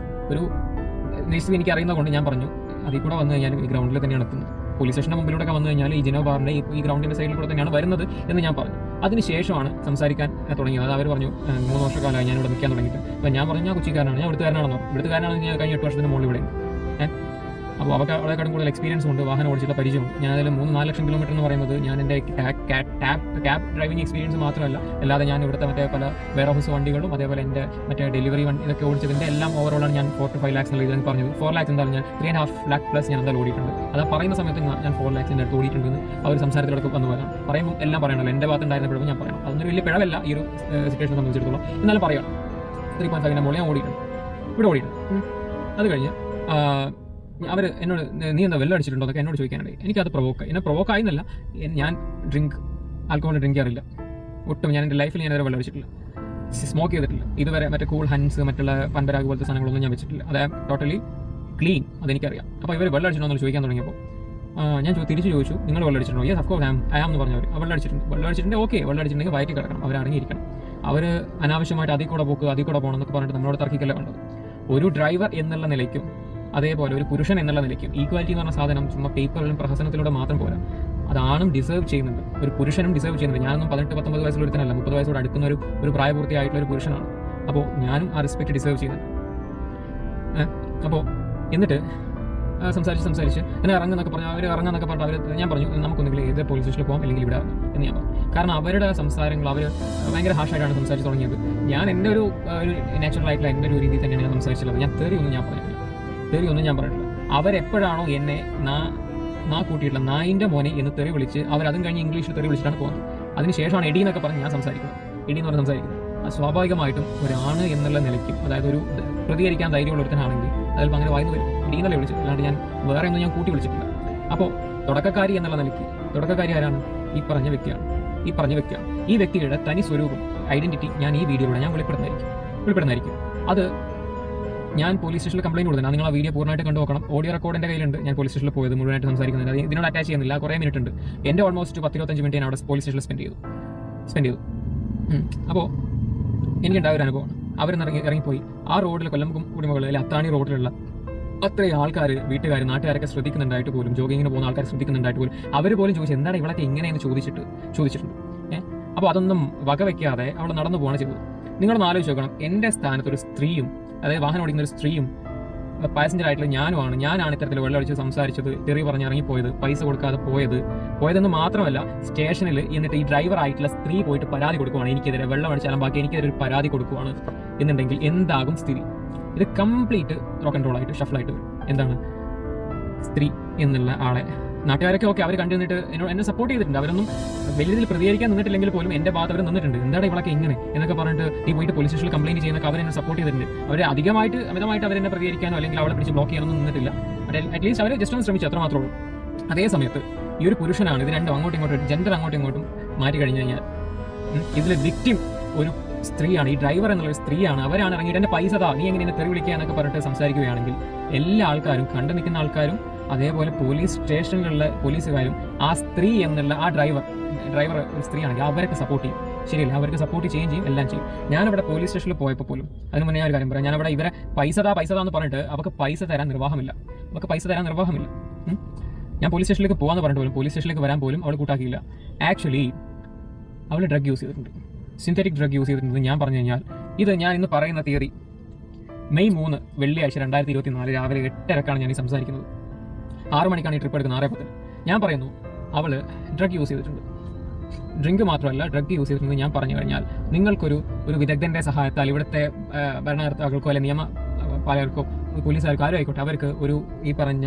ഒരു നേഴ്സ് എനിക്ക് അറിയുന്നത് കൊണ്ട് ഞാൻ പറഞ്ഞു അതിൽ കൂടെ വന്നു കഴിഞ്ഞാൽ ഈ ഗ്രൗണ്ടിൽ തന്നെയാണ് എത്തുന്നത്. പോലീസ് സ്റ്റേഷൻ്റെ മുമ്പിലൂടെ വന്നു കഴിഞ്ഞാൽ ഈ ജിനോ ബാറിൻ്റെ ഈ ഗ്രൗണ്ടിൻ്റെ സൈഡിൽ കൂടെ തന്നെയാണ് വരുന്നത് എന്ന് ഞാൻ പറഞ്ഞു. അതിനുശേഷമാണ് സംസാരിക്കാൻ തുടങ്ങിയത്. അത് അവർ പറഞ്ഞു 3 വർഷക്കാലമായി ഞാൻ ഇവിടെ നിൽക്കാൻ തുടങ്ങിയിട്ട്. അപ്പോൾ ഞാൻ പറഞ്ഞു ഞാൻ കൊച്ചിക്കാരനാണ്, ഞാൻ ഇവിടുത്തുകാരനാണെന്ന് പറഞ്ഞു. ഇവിടുത്തുകാരനാണെന്ന് ഞാൻ കഴിഞ്ഞ 8 വർഷത്തിന് മുകളിൽ ഇവിടെ. അപ്പോൾ അവരെക്കാളും കൂടുതൽ എക്സ്പീരിയൻസ് ഉണ്ട്, വാഹനം ഓടിച്ചിട്ടുള്ള പരിചയമുണ്ട്. ഞാൻ അതിൽ 3-4 ലക്ഷം കിലോമീറ്റർ എന്ന് പറയുന്നത് ഞാൻ എൻ്റെ ക്യാബ് ഡ്രൈവിംഗ് എക്സ്പീരിയൻസ് മാത്രമല്ല, അല്ലാതെ ഞാൻ ഇവിടുത്തെ മറ്റേ പല വെയർ ഹൗസ് വണ്ടികളും അതേപോലെ എൻ്റെ മറ്റേ ഡെലിവറി വണ്ടി ഇതൊക്കെ ഓടിച്ചതിൻ്റെ എല്ലാം ഓവറോളാണ് ഞാൻ 4 to 5 lakhs എന്നുള്ള ഞാൻ പറഞ്ഞത്. 4 lakhs എന്തായാലും ഞാൻ 3.5 lakh പ്ലസ് ഞാൻ എന്തായാലും ഓടിയിട്ടുണ്ട്. അത് പറയുന്ന സമയത്ത് ഞാൻ 4 lakhs അടുത്ത് ഓടിയിട്ടുണ്ടെന്ന് അവർ സംസാരത്തിലൊക്കെ വന്നു പോകാം. പറയുമ്പോൾ എല്ലാം പറയണമല്ലോ, എൻ്റെ ഭാഗത്ത് ഉണ്ടായിരുന്നപ്പോഴും ഞാൻ പറയണം. അതൊന്നും വലിയ പിഴവല്ല ഈ ഒരു സിറ്റുവേഷൻ സംബന്ധിച്ചിടത്തോളം. എന്നാലും പറയണം 3.5 മുകളിൽ ഞാൻ ഓടിയിട്ടുണ്ട്, ഇവിടെ ഓടിയിട്ടുണ്ട്. അത് കഴിഞ്ഞ് അവർ എന്നോട് നീ എന്താ വെള്ളം അടിച്ചിട്ടുണ്ടോ എന്നൊക്കെ എന്നോട് ചോദിക്കാനുണ്ട്. എനിക്കത് പ്രൊവോക്കായി എന്നല്ല, ഞാൻ ആൽക്കഹോൾ ഡ്രിങ്ക് ചെയ്യാറില്ല ഒട്ടും. ഞാൻ എൻ്റെ ലൈഫിൽ ഞാൻ വെള്ളം അടിച്ചിട്ടില്ല, സ്മോക്ക് ചെയ്തിട്ടില്ല ഇതുവരെ. മറ്റേ കൂൾ ഹൻസ് മറ്റുള്ള പൻപരാഗ് പോലത്തെ സാധനങ്ങളൊന്നും ഞാൻ വെച്ചിട്ടില്ല. അതായത് ടോട്ടലി ക്ലീൻ, അതെനിക്കറിയാം. അപ്പോൾ ഇവർ വെള്ളം അടിച്ചിട്ടുണ്ടോ എന്ന് ചോദിക്കാൻ തുടങ്ങിയപ്പോൾ ഞാൻ തിരിച്ച് ചോദിച്ചു നിങ്ങൾ വെള്ളം അടിച്ചിട്ടുണ്ടോ? Yes of course I am എന്ന് പറഞ്ഞവർ. വെള്ളം അടിച്ചിട്ടുണ്ട് ഓക്കെ, വെള്ളം അടിച്ചിട്ടുണ്ടെങ്കിൽ വയറ്റി കിടക്കണം, അവർ അടങ്ങിയിരിക്കണം. അവർ അനാവശ്യമായിട്ട് അതിൽ കൂടെ പോകണം എന്നൊക്കെ പറഞ്ഞിട്ട് നമ്മളോട് തർക്കിക്കല്ല വേണ്ടത്. ഒരു ഡ്രൈവർ എന്നുള്ള നിലയ്ക്കും അതേപോലെ ഒരു പുരുഷൻ എന്നുള്ള നിലയ്ക്കും ഈക്വാലിറ്റി എന്ന് പറഞ്ഞ സാധനം ചുമ്മാ പേപ്പറിലും പ്രഹസനത്തിലൂടെ മാത്രം പോരാ, അതാണും ഡിസേർവ് ചെയ്യുന്നുണ്ട്, ഒരു പുരുഷനും ഡിസേർവ് ചെയ്യുന്നുണ്ട്. ഞാനൊന്നും 18-19 വയസ്സുള്ള ഒരുത്തനല്ല, 30 വയസ്സോട് അടുക്കുന്ന ഒരു പ്രായപൂർത്തിയായിട്ടുള്ള ഒരു പുരുഷനാണ്. അപ്പോൾ ഞാനും ആ റെസ്പെക്ട് ഡിസേർവ് ചെയ്യുന്നുണ്ട്. അപ്പോൾ എന്നിട്ട് സംസാരിച്ച് എന്നെ ഇറങ്ങുന്നൊക്കെ പറഞ്ഞു. അവർ ഇറങ്ങാന്നൊക്കെ പറഞ്ഞിട്ട് ഞാൻ പറഞ്ഞു നമുക്കൊന്നെങ്കിൽ ഏത് പോലീസ് സ്റ്റേഷനിൽ പോകാം അല്ലെങ്കിൽ ഇവിടെ ഇറങ്ങും എന്ന് ഞാൻ പറഞ്ഞു. കാരണം അവരുടെ സംസാരങ്ങൾ അവർ ഭയങ്കര ഹാഷായിട്ടാണ് സംസാരിച്ച് തുടങ്ങിയത്. ഞാൻ എൻ്റെ ഒരു നാച്ചുറൽ ആയിട്ടുള്ള എൻ്റെ ഒരു രീതിയിൽ തന്നെയാണ് ഞാൻ സംസാരിച്ചുള്ളത്. ഞാൻ തെറിയൊന്നും ഞാൻ പറഞ്ഞിട്ടില്ല. അവരെപ്പോഴാണോ എന്നെ നാ കൂട്ടിയിട്ടുള്ള നായിൻ്റെ മോനെ എന്ന് തെറി വിളിച്ച് അവരതും കഴിഞ്ഞ് ഇംഗ്ലീഷിൽ തെറി വിളിച്ചിട്ടാണ് പോകുന്നത്. അതിനുശേഷമാണ് എടി എന്നൊക്കെ പറഞ്ഞ് ഞാൻ സംസാരിക്കുന്നത്. എടി എന്ന് പറഞ്ഞ് സംസാരിക്കുന്നത് സ്വാഭാവികമായിട്ടും ഒരാണ് എന്നുള്ള നിലയ്ക്കും, അതായത് ഒരു പ്രതികരിക്കാൻ ധൈര്യമുള്ള ഒരുത്തനാണെങ്കിൽ അതിൽ അങ്ങനെ വായിന്ന് വരും. എടി എന്നല്ലേ വിളിച്ചത്, അല്ലാണ്ട് ഞാൻ വേറെ ഒന്നും ഞാൻ കൂട്ടി വിളിച്ചിട്ടില്ല. അപ്പോൾ തുടക്കക്കാരി എന്നുള്ള നിലയ്ക്ക് തുടക്കക്കാരി ആരാണ്? ഈ പറഞ്ഞ വ്യക്തിയാണ്. ഈ വ്യക്തിയുടെ തനി സ്വരൂപം ഐഡന്റിറ്റി ഞാൻ ഈ വീഡിയോയിലൂടെ ഞാൻ വെളിപ്പെടുന്നതായിരിക്കും. അത് ഞാൻ പോലീസ് സ്റ്റേഷനിൽ കംപ്ലയിൻറ്റ് കൊടുക്കുന്നത്. നിങ്ങൾ ആ വീഡിയോ പൂർണ്ണമായിട്ട് കണ്ടു നോക്കണം. ഓഡിയോ റെക്കോർഡ് എൻ്റെ കയ്യിലുണ്ട്. ഞാൻ പോലീസ് സ്റ്റേഷനിൽ പോയത് മുഴുവനായിട്ട് സംസാരിക്കുന്നില്ല, ഇതിനോട് അറ്റാച്ച് ചെയ്യുന്നില്ല. കുറേ മിനിറ്റ് ഉണ്ട്. എൻ്റെ ഓൾമോസ്റ്റ് 10-25 മിനിറ്റ് ഞാൻ അവിടെ പോലീസ് സ്റ്റേഷനിൽ സ്പെൻഡ് ചെയ്തു. അപ്പോൾ എനിക്കുണ്ടായ ഒരു അനുഭവമാണ്. ഇറങ്ങിപ്പോയി ആ റോഡിൽ കൊല്ലംകുടിമുകളിൽ അത്താണി റോഡിലുള്ള അത്രയും ആൾക്കാർ, വീട്ടുകാർ, നാട്ടുകാരൊക്കെ ശ്രദ്ധിക്കുന്നുണ്ടായിട്ട് പോലും, ജോഗിങ്ങിന് പോകുന്ന ആൾക്കാർ ശ്രദ്ധിക്കുന്നുണ്ടായിട്ട് പോലും അവർ പോലും ചോദിച്ചു എന്താണ് ഇവളൊക്കെ ഇങ്ങനെയെന്ന് ചോദിച്ചിട്ടുണ്ട്. അപ്പോൾ അതൊന്നും വകവയ്ക്കാതെ അവിടെ നടന്നു പോവാണ് ചെയ്തത്. നിങ്ങളൊന്ന് ആലോചിച്ച് നോക്കണം, എൻ്റെ സ്ഥാനത്ത് ഒരു സ്ത്രീയും, അതായത് വാഹനം ഓടിക്കുന്ന ഒരു സ്ത്രീയും പാസഞ്ചർ ആയിട്ടുള്ള ഞാനാണ് ഇത്തരത്തിൽ വെള്ളമടിച്ച് സംസാരിച്ചത്, തെറി പറഞ്ഞ് ഇറങ്ങിപ്പോയത്, പൈസ കൊടുക്കാതെ പോയതെന്ന് മാത്രമല്ല, സ്റ്റേഷനിൽ എന്നിട്ട് ഈ ഡ്രൈവർ ആയിട്ടുള്ള സ്ത്രീ പോയിട്ട് പരാതി കൊടുക്കുവാണ് എനിക്കെതിരെ, വെള്ളമടിച്ചാലും ബാക്കി എനിക്കെതിരെ ഒരു പരാതി കൊടുക്കുവാണ് എന്നുണ്ടെങ്കിൽ എന്താകും സ്ഥിതി? ഇത് കംപ്ലീറ്റ് റോക്ക് ആൻഡ് റോൾ ആയിട്ട് ഷഫിളായിട്ട് വരും. എന്താണ് സ്ത്രീ എന്നുള്ള ആളെ നാട്ടുകാരൊക്കെ ഓക്കെ അവർ കണ്ടു എന്നെ സപ്പോർട്ട് ചെയ്തിട്ടുണ്ട്. അവരൊന്നും വലിയ രീതിയിൽ പ്രതികരിക്കാൻ നിന്നിട്ടില്ലെങ്കിൽ പോലും എൻ്റെ ഭാഗത്ത് അവർ നിന്നിട്ടുണ്ട്. എന്താണ് ഇവളൊക്കെ ഇങ്ങനെ എന്നൊക്കെ പറഞ്ഞിട്ട് നീ പോയിട്ട് പോലീസ് സ്റ്റേഷനിൽ കംപ്ലയിൻറ്റ് ചെയ്യുന്നൊക്കെ അവരെന്നെ സപ്പോർട്ട് ചെയ്തിട്ടുണ്ട്. അവർ അമിതമായിട്ട് അവരെന്നെ പ്രതികരിക്കാനോ അല്ലെങ്കിൽ അവളെ പിടിച്ച് ബ്ലോക്ക് ചെയ്യാനൊന്നും നിന്നിട്ടില്ല. അറ്റ്ലീസ്റ്റ് അവർ ജസ്റ്റ് ഒന്ന് ശ്രമിച്ചു, അത്ര മാത്രമേ ഉള്ളൂ. അതേ സമയത്ത് ഈ ഒരു പുരുഷനാണ് ഇത് രണ്ടും അങ്ങോട്ടും ഇങ്ങോട്ടും മാറ്റി കഴിഞ്ഞു കഴിഞ്ഞാൽ ഇതിൽ വിക്ടിം ഒരു സ്ത്രീയാണ്, ഈ ഡ്രൈവർ എന്നുള്ള സ്ത്രീയാണ്. അവരാണ് ഇറങ്ങിയിട്ട് എൻ്റെ പൈസ താ, നീ എങ്ങനെ എന്നെ തെറി വിളിക്കുക എന്നൊക്കെ പറഞ്ഞിട്ട് സംസാരിക്കുകയാണെങ്കിൽ എല്ലാ ആൾക്കാരും, കണ്ടു നിൽക്കുന്ന ആൾക്കാരും അതേപോലെ പോലീസ് സ്റ്റേഷനിലുള്ള പോലീസുകാരും ആ സ്ത്രീ എന്നുള്ള ആ ഡ്രൈവർ ഒരു സ്ത്രീയാണെങ്കിൽ അവരൊക്കെ സപ്പോർട്ട് ചെയ്യും. ശരിയല്ല, അവർക്ക് സപ്പോർട്ട് ചെയ്യും, എല്ലാം ചെയ്യും. ഞാനവിടെ പോലീസ് സ്റ്റേഷനിൽ പോയപ്പോൾ പോലും അതിന് മുന്നേ ഞാൻ ഒരു കാര്യം പറയാം. ഞാനവിടെ ഇവരെ പൈസ താ എന്ന് പറഞ്ഞിട്ട് അവർക്ക് പൈസ തരാൻ നിർവാഹമില്ല. ഞാൻ പോലീസ് സ്റ്റേഷനിലേക്ക് പോകാമെന്ന് പറഞ്ഞിട്ട് പോലും പോലീസ് സ്റ്റേഷനിലേക്ക് വരാൻ പോലും അവൾ കൂട്ടാക്കിയില്ല. ആക്ച്വലി അവൾ ഡ്രഗ് യൂസ് ചെയ്തിട്ടുണ്ട്, സിന്തറ്റിക് ഡ്രഗ് യൂസ് ചെയ്തിട്ടുണ്ട്. ഞാൻ പറഞ്ഞു കഴിഞ്ഞാൽ ഇത് ഞാൻ ഇന്ന് പറയുന്ന തിയറി May 3 വെള്ളിയാഴ്ച 2024 രാവിലെ 8:30 ഞാൻ ഈ സംസാരിക്കുന്നത്. 6 മണിക്കാണ് ഈ ട്രിപ്പ് എടുക്കുന്നത്, 6:10. ഞാൻ പറയുന്നു അവൾ ഡ്രഗ് യൂസ് ചെയ്തിട്ടുണ്ട്. ഡ്രിങ്ക് മാത്രമല്ല, ഡ്രഗ് യൂസ് ചെയ്തിട്ടുണ്ട്. ഞാൻ പറഞ്ഞു കഴിഞ്ഞാൽ നിങ്ങൾക്കൊരു വിദഗ്ധൻ്റെ സഹായത്താൽ, ഇവിടുത്തെ ഭരണകർത്താക്കൾക്കോ അല്ലെങ്കിൽ നിയമപാലകർക്കോ പോലീസുകാർക്ക് ആരും ആയിക്കോട്ടെ അവർക്ക് ഒരു ഈ പറഞ്ഞ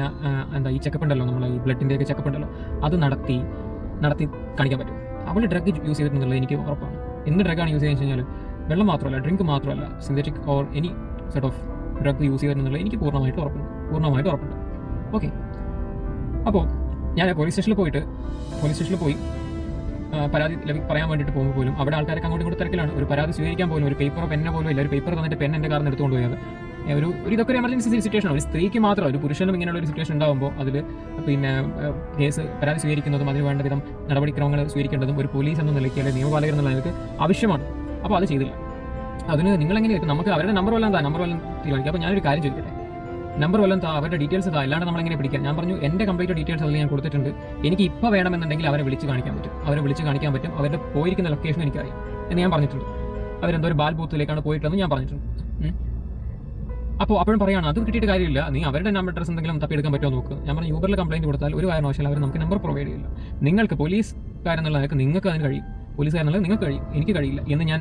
ഈ ചെക്കപ്പ് ഉണ്ടല്ലോ, നമ്മൾ ഈ ബ്ലഡിൻ്റെയൊക്കെ ചെക്കപ്പ് ഉണ്ടല്ലോ, അത് നടത്തി കാണിക്കാൻ പറ്റും. അവൾ ഡ്രഗ് യൂസ് ചെയ്തിട്ടുണ്ടെന്നുള്ളത് എനിക്ക് ഉറപ്പാണ്. എന്ത് ഡ്രഗാണ് യൂസ് ചെയ്യുന്നത് വെച്ച് കഴിഞ്ഞാൽ വെള്ളം മാത്രമല്ല, ഡ്രിങ്ക് മാത്രമല്ല, synthetic or any set of drug use ചെയ്തിട്ടുണ്ടെന്നുള്ളത് എനിക്ക് പൂർണ്ണമായിട്ട് ഉറപ്പുണ്ട്. ഓക്കെ, അപ്പോൾ ഞാൻ പോലീസ് സ്റ്റേഷനിൽ പോയി പരാതി പറയാൻ വേണ്ടിയിട്ട് പോകുമ്പോൾ പോലും അവിടെ ആൾക്കാരൊക്കെ അങ്ങോട്ടും ഇങ്ങോട്ട് തിരക്കിലാണ്. ഒരു പരാതി സ്വീകരിക്കാൻ പോലും ഒരു പേപ്പറോ പെന്നോ പോലും ഇല്ല. ഒരു പേപ്പർ തന്നിട്ട് പെൻ എൻ്റെ കാറിന് എടുത്തുകൊണ്ട് പോയത് ഒരു ഇതൊക്കെ ഒരു എമർജൻസി സിറ്റുവേഷൻ. ഒരു സ്ത്രീക്ക് മാത്രം, ഒരു പുരുഷനും ഇങ്ങനെയുള്ള ഒരു സിറ്റുവേഷൻ ഉണ്ടാകുമ്പോൾ അതിൽ പിന്നെ കേസ് പരാതി സ്വീകരിക്കുന്നതും അതിന് വേണ്ട വിധം നടപടിക്രമങ്ങൾ സ്വീകരിക്കേണ്ടതും ഒരു പോലീസ് എന്ന നിലയ്ക്ക് അല്ലെങ്കിൽ നിയമപാലകർ എന്നുള്ള നിലയ്ക്ക് ആവശ്യമാണ്. അപ്പോൾ അത് ചെയ്തില്ല. അതിന് നിങ്ങളെങ്ങനെ നമുക്ക് അവരുടെ നമ്പർ വല്ലതും തീരുമാനിക്കാം. അപ്പോൾ ഞാനൊരു കാര്യം ചോദിക്കട്ടെ, നമ്പർ വല്ലതും അവരുടെ ഡീറ്റെയിൽസ് അല്ലാണ്ട് നമ്മളെങ്ങനെ പിടിക്കാം? ഞാൻ പറഞ്ഞു എൻ്റെ കംപ്ലീറ്റ് ഡീറ്റെയിൽസ് അതിൽ ഞാൻ കൊടുത്തിട്ടുണ്ട്. എനിക്ക് ഇപ്പോൾ വേണമെന്നുണ്ടെങ്കിൽ അവരെ വിളിച്ച് കാണിക്കാൻ പറ്റും. അവരുടെ പോയിരിക്കുന്ന ലൊക്കേഷൻ എനിക്കറിയാം എന്ന് ഞാൻ പറഞ്ഞിട്ടുണ്ട്. അവരെന്തോ ഒരു ബാൽ ബൂത്തിലേക്കാണ് പോയിട്ടെന്ന് ഞാൻ പറഞ്ഞിട്ടുണ്ട്. അപ്പോൾ അപ്പോഴും പറയുകയാണ് അത് കിട്ടിയിട്ട് കാര്യമില്ല, നീ അവരുടെ നമ്പർ അഡ്രസ് എന്തെങ്കിലും തപ്പിയെടുക്കാൻ പറ്റുമോ നോക്ക്. ഞാൻ പറഞ്ഞു യൂബറിൽ കംപ്ലയിൻറ്റ് കൊടുത്താൽ ഒരു കാരണവശാലും അവർ നമുക്ക് നമ്പർ പ്രൊവൈഡ് ചെയ്യില്ല. നിങ്ങൾക്ക് പോലീസുകാരെന്നുള്ള നിങ്ങൾക്ക് അതിന് കഴിയും, പോലീസുകാരെന്നുള്ളത് നിങ്ങൾക്ക് കഴിയും, എനിക്ക് കഴിയില്ല എന്ന് ഞാൻ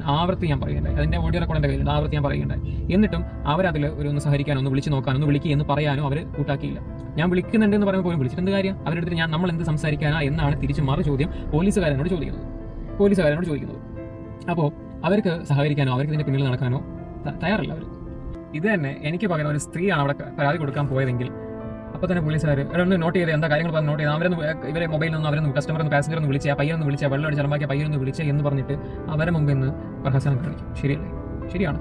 പറയുകയുണ്ടായി. അതിൻ്റെ ഓഡിയോ റെക്കോർഡ് എൻ്റെ കയ്യിലുണ്ട്. ആവർത്തി ഞാൻ പറയുകയുണ്ടായി. എന്നിട്ടും അവരതിൽ ഒന്ന് സഹകരിക്കാനോ ഒന്ന് വിളിച്ച് നോക്കാനോ ഒന്ന് വിളിക്കുക എന്ന് പറയാനോ അവർ കൂട്ടാക്കിയില്ല. ഞാൻ വിളിക്കുന്നുണ്ട് എന്ന് പറയുമ്പോൾ പോലും വിളിച്ചിട്ട് എന്ത് കാര്യം? അവരുടെ അടുത്ത് നമ്മൾ എന്ത് സംസാരിക്കാനാ എന്നാണ് തിരിച്ച് മറു ചോദ്യം പോലീസുകാരനോട് ചോദിക്കുന്നത്. അപ്പോൾ അവർക്ക് സഹകരിക്കാനോ അവർക്ക് ഇതിൻ്റെ പിന്നിൽ നടക്കാനോ തയ്യാറല്ല അവർ. ഇത് തന്നെ എനിക്ക് പകരം ഒരു സ്ത്രീയാണ് അവിടെ പരാതി കൊടുക്കാൻ പോയതെങ്കിൽ അപ്പോൾ തന്നെ പോലീസുകാർ ഒന്ന് നോട്ട് ചെയ്ത് എന്താ കാര്യങ്ങൾ പറഞ്ഞ് നോട്ട് ചെയ്ത് ഇവരെ മൊബൈലിൽ നിന്ന് അവരൊന്ന് പാസഞ്ചറൊന്ന് വിളിച്ച് ആ പയ്യൊന്ന് വിളിച്ച് വെള്ളം അടിച്ച് ചിലമ്പാക്കിയ പയ്യൊന്ന് വിളിച്ച് എന്ന് പറഞ്ഞിട്ട് അവരെ മുമ്പിൽ നിന്ന് പ്രഹസനം കാണിക്കും. ശരിയാണ്.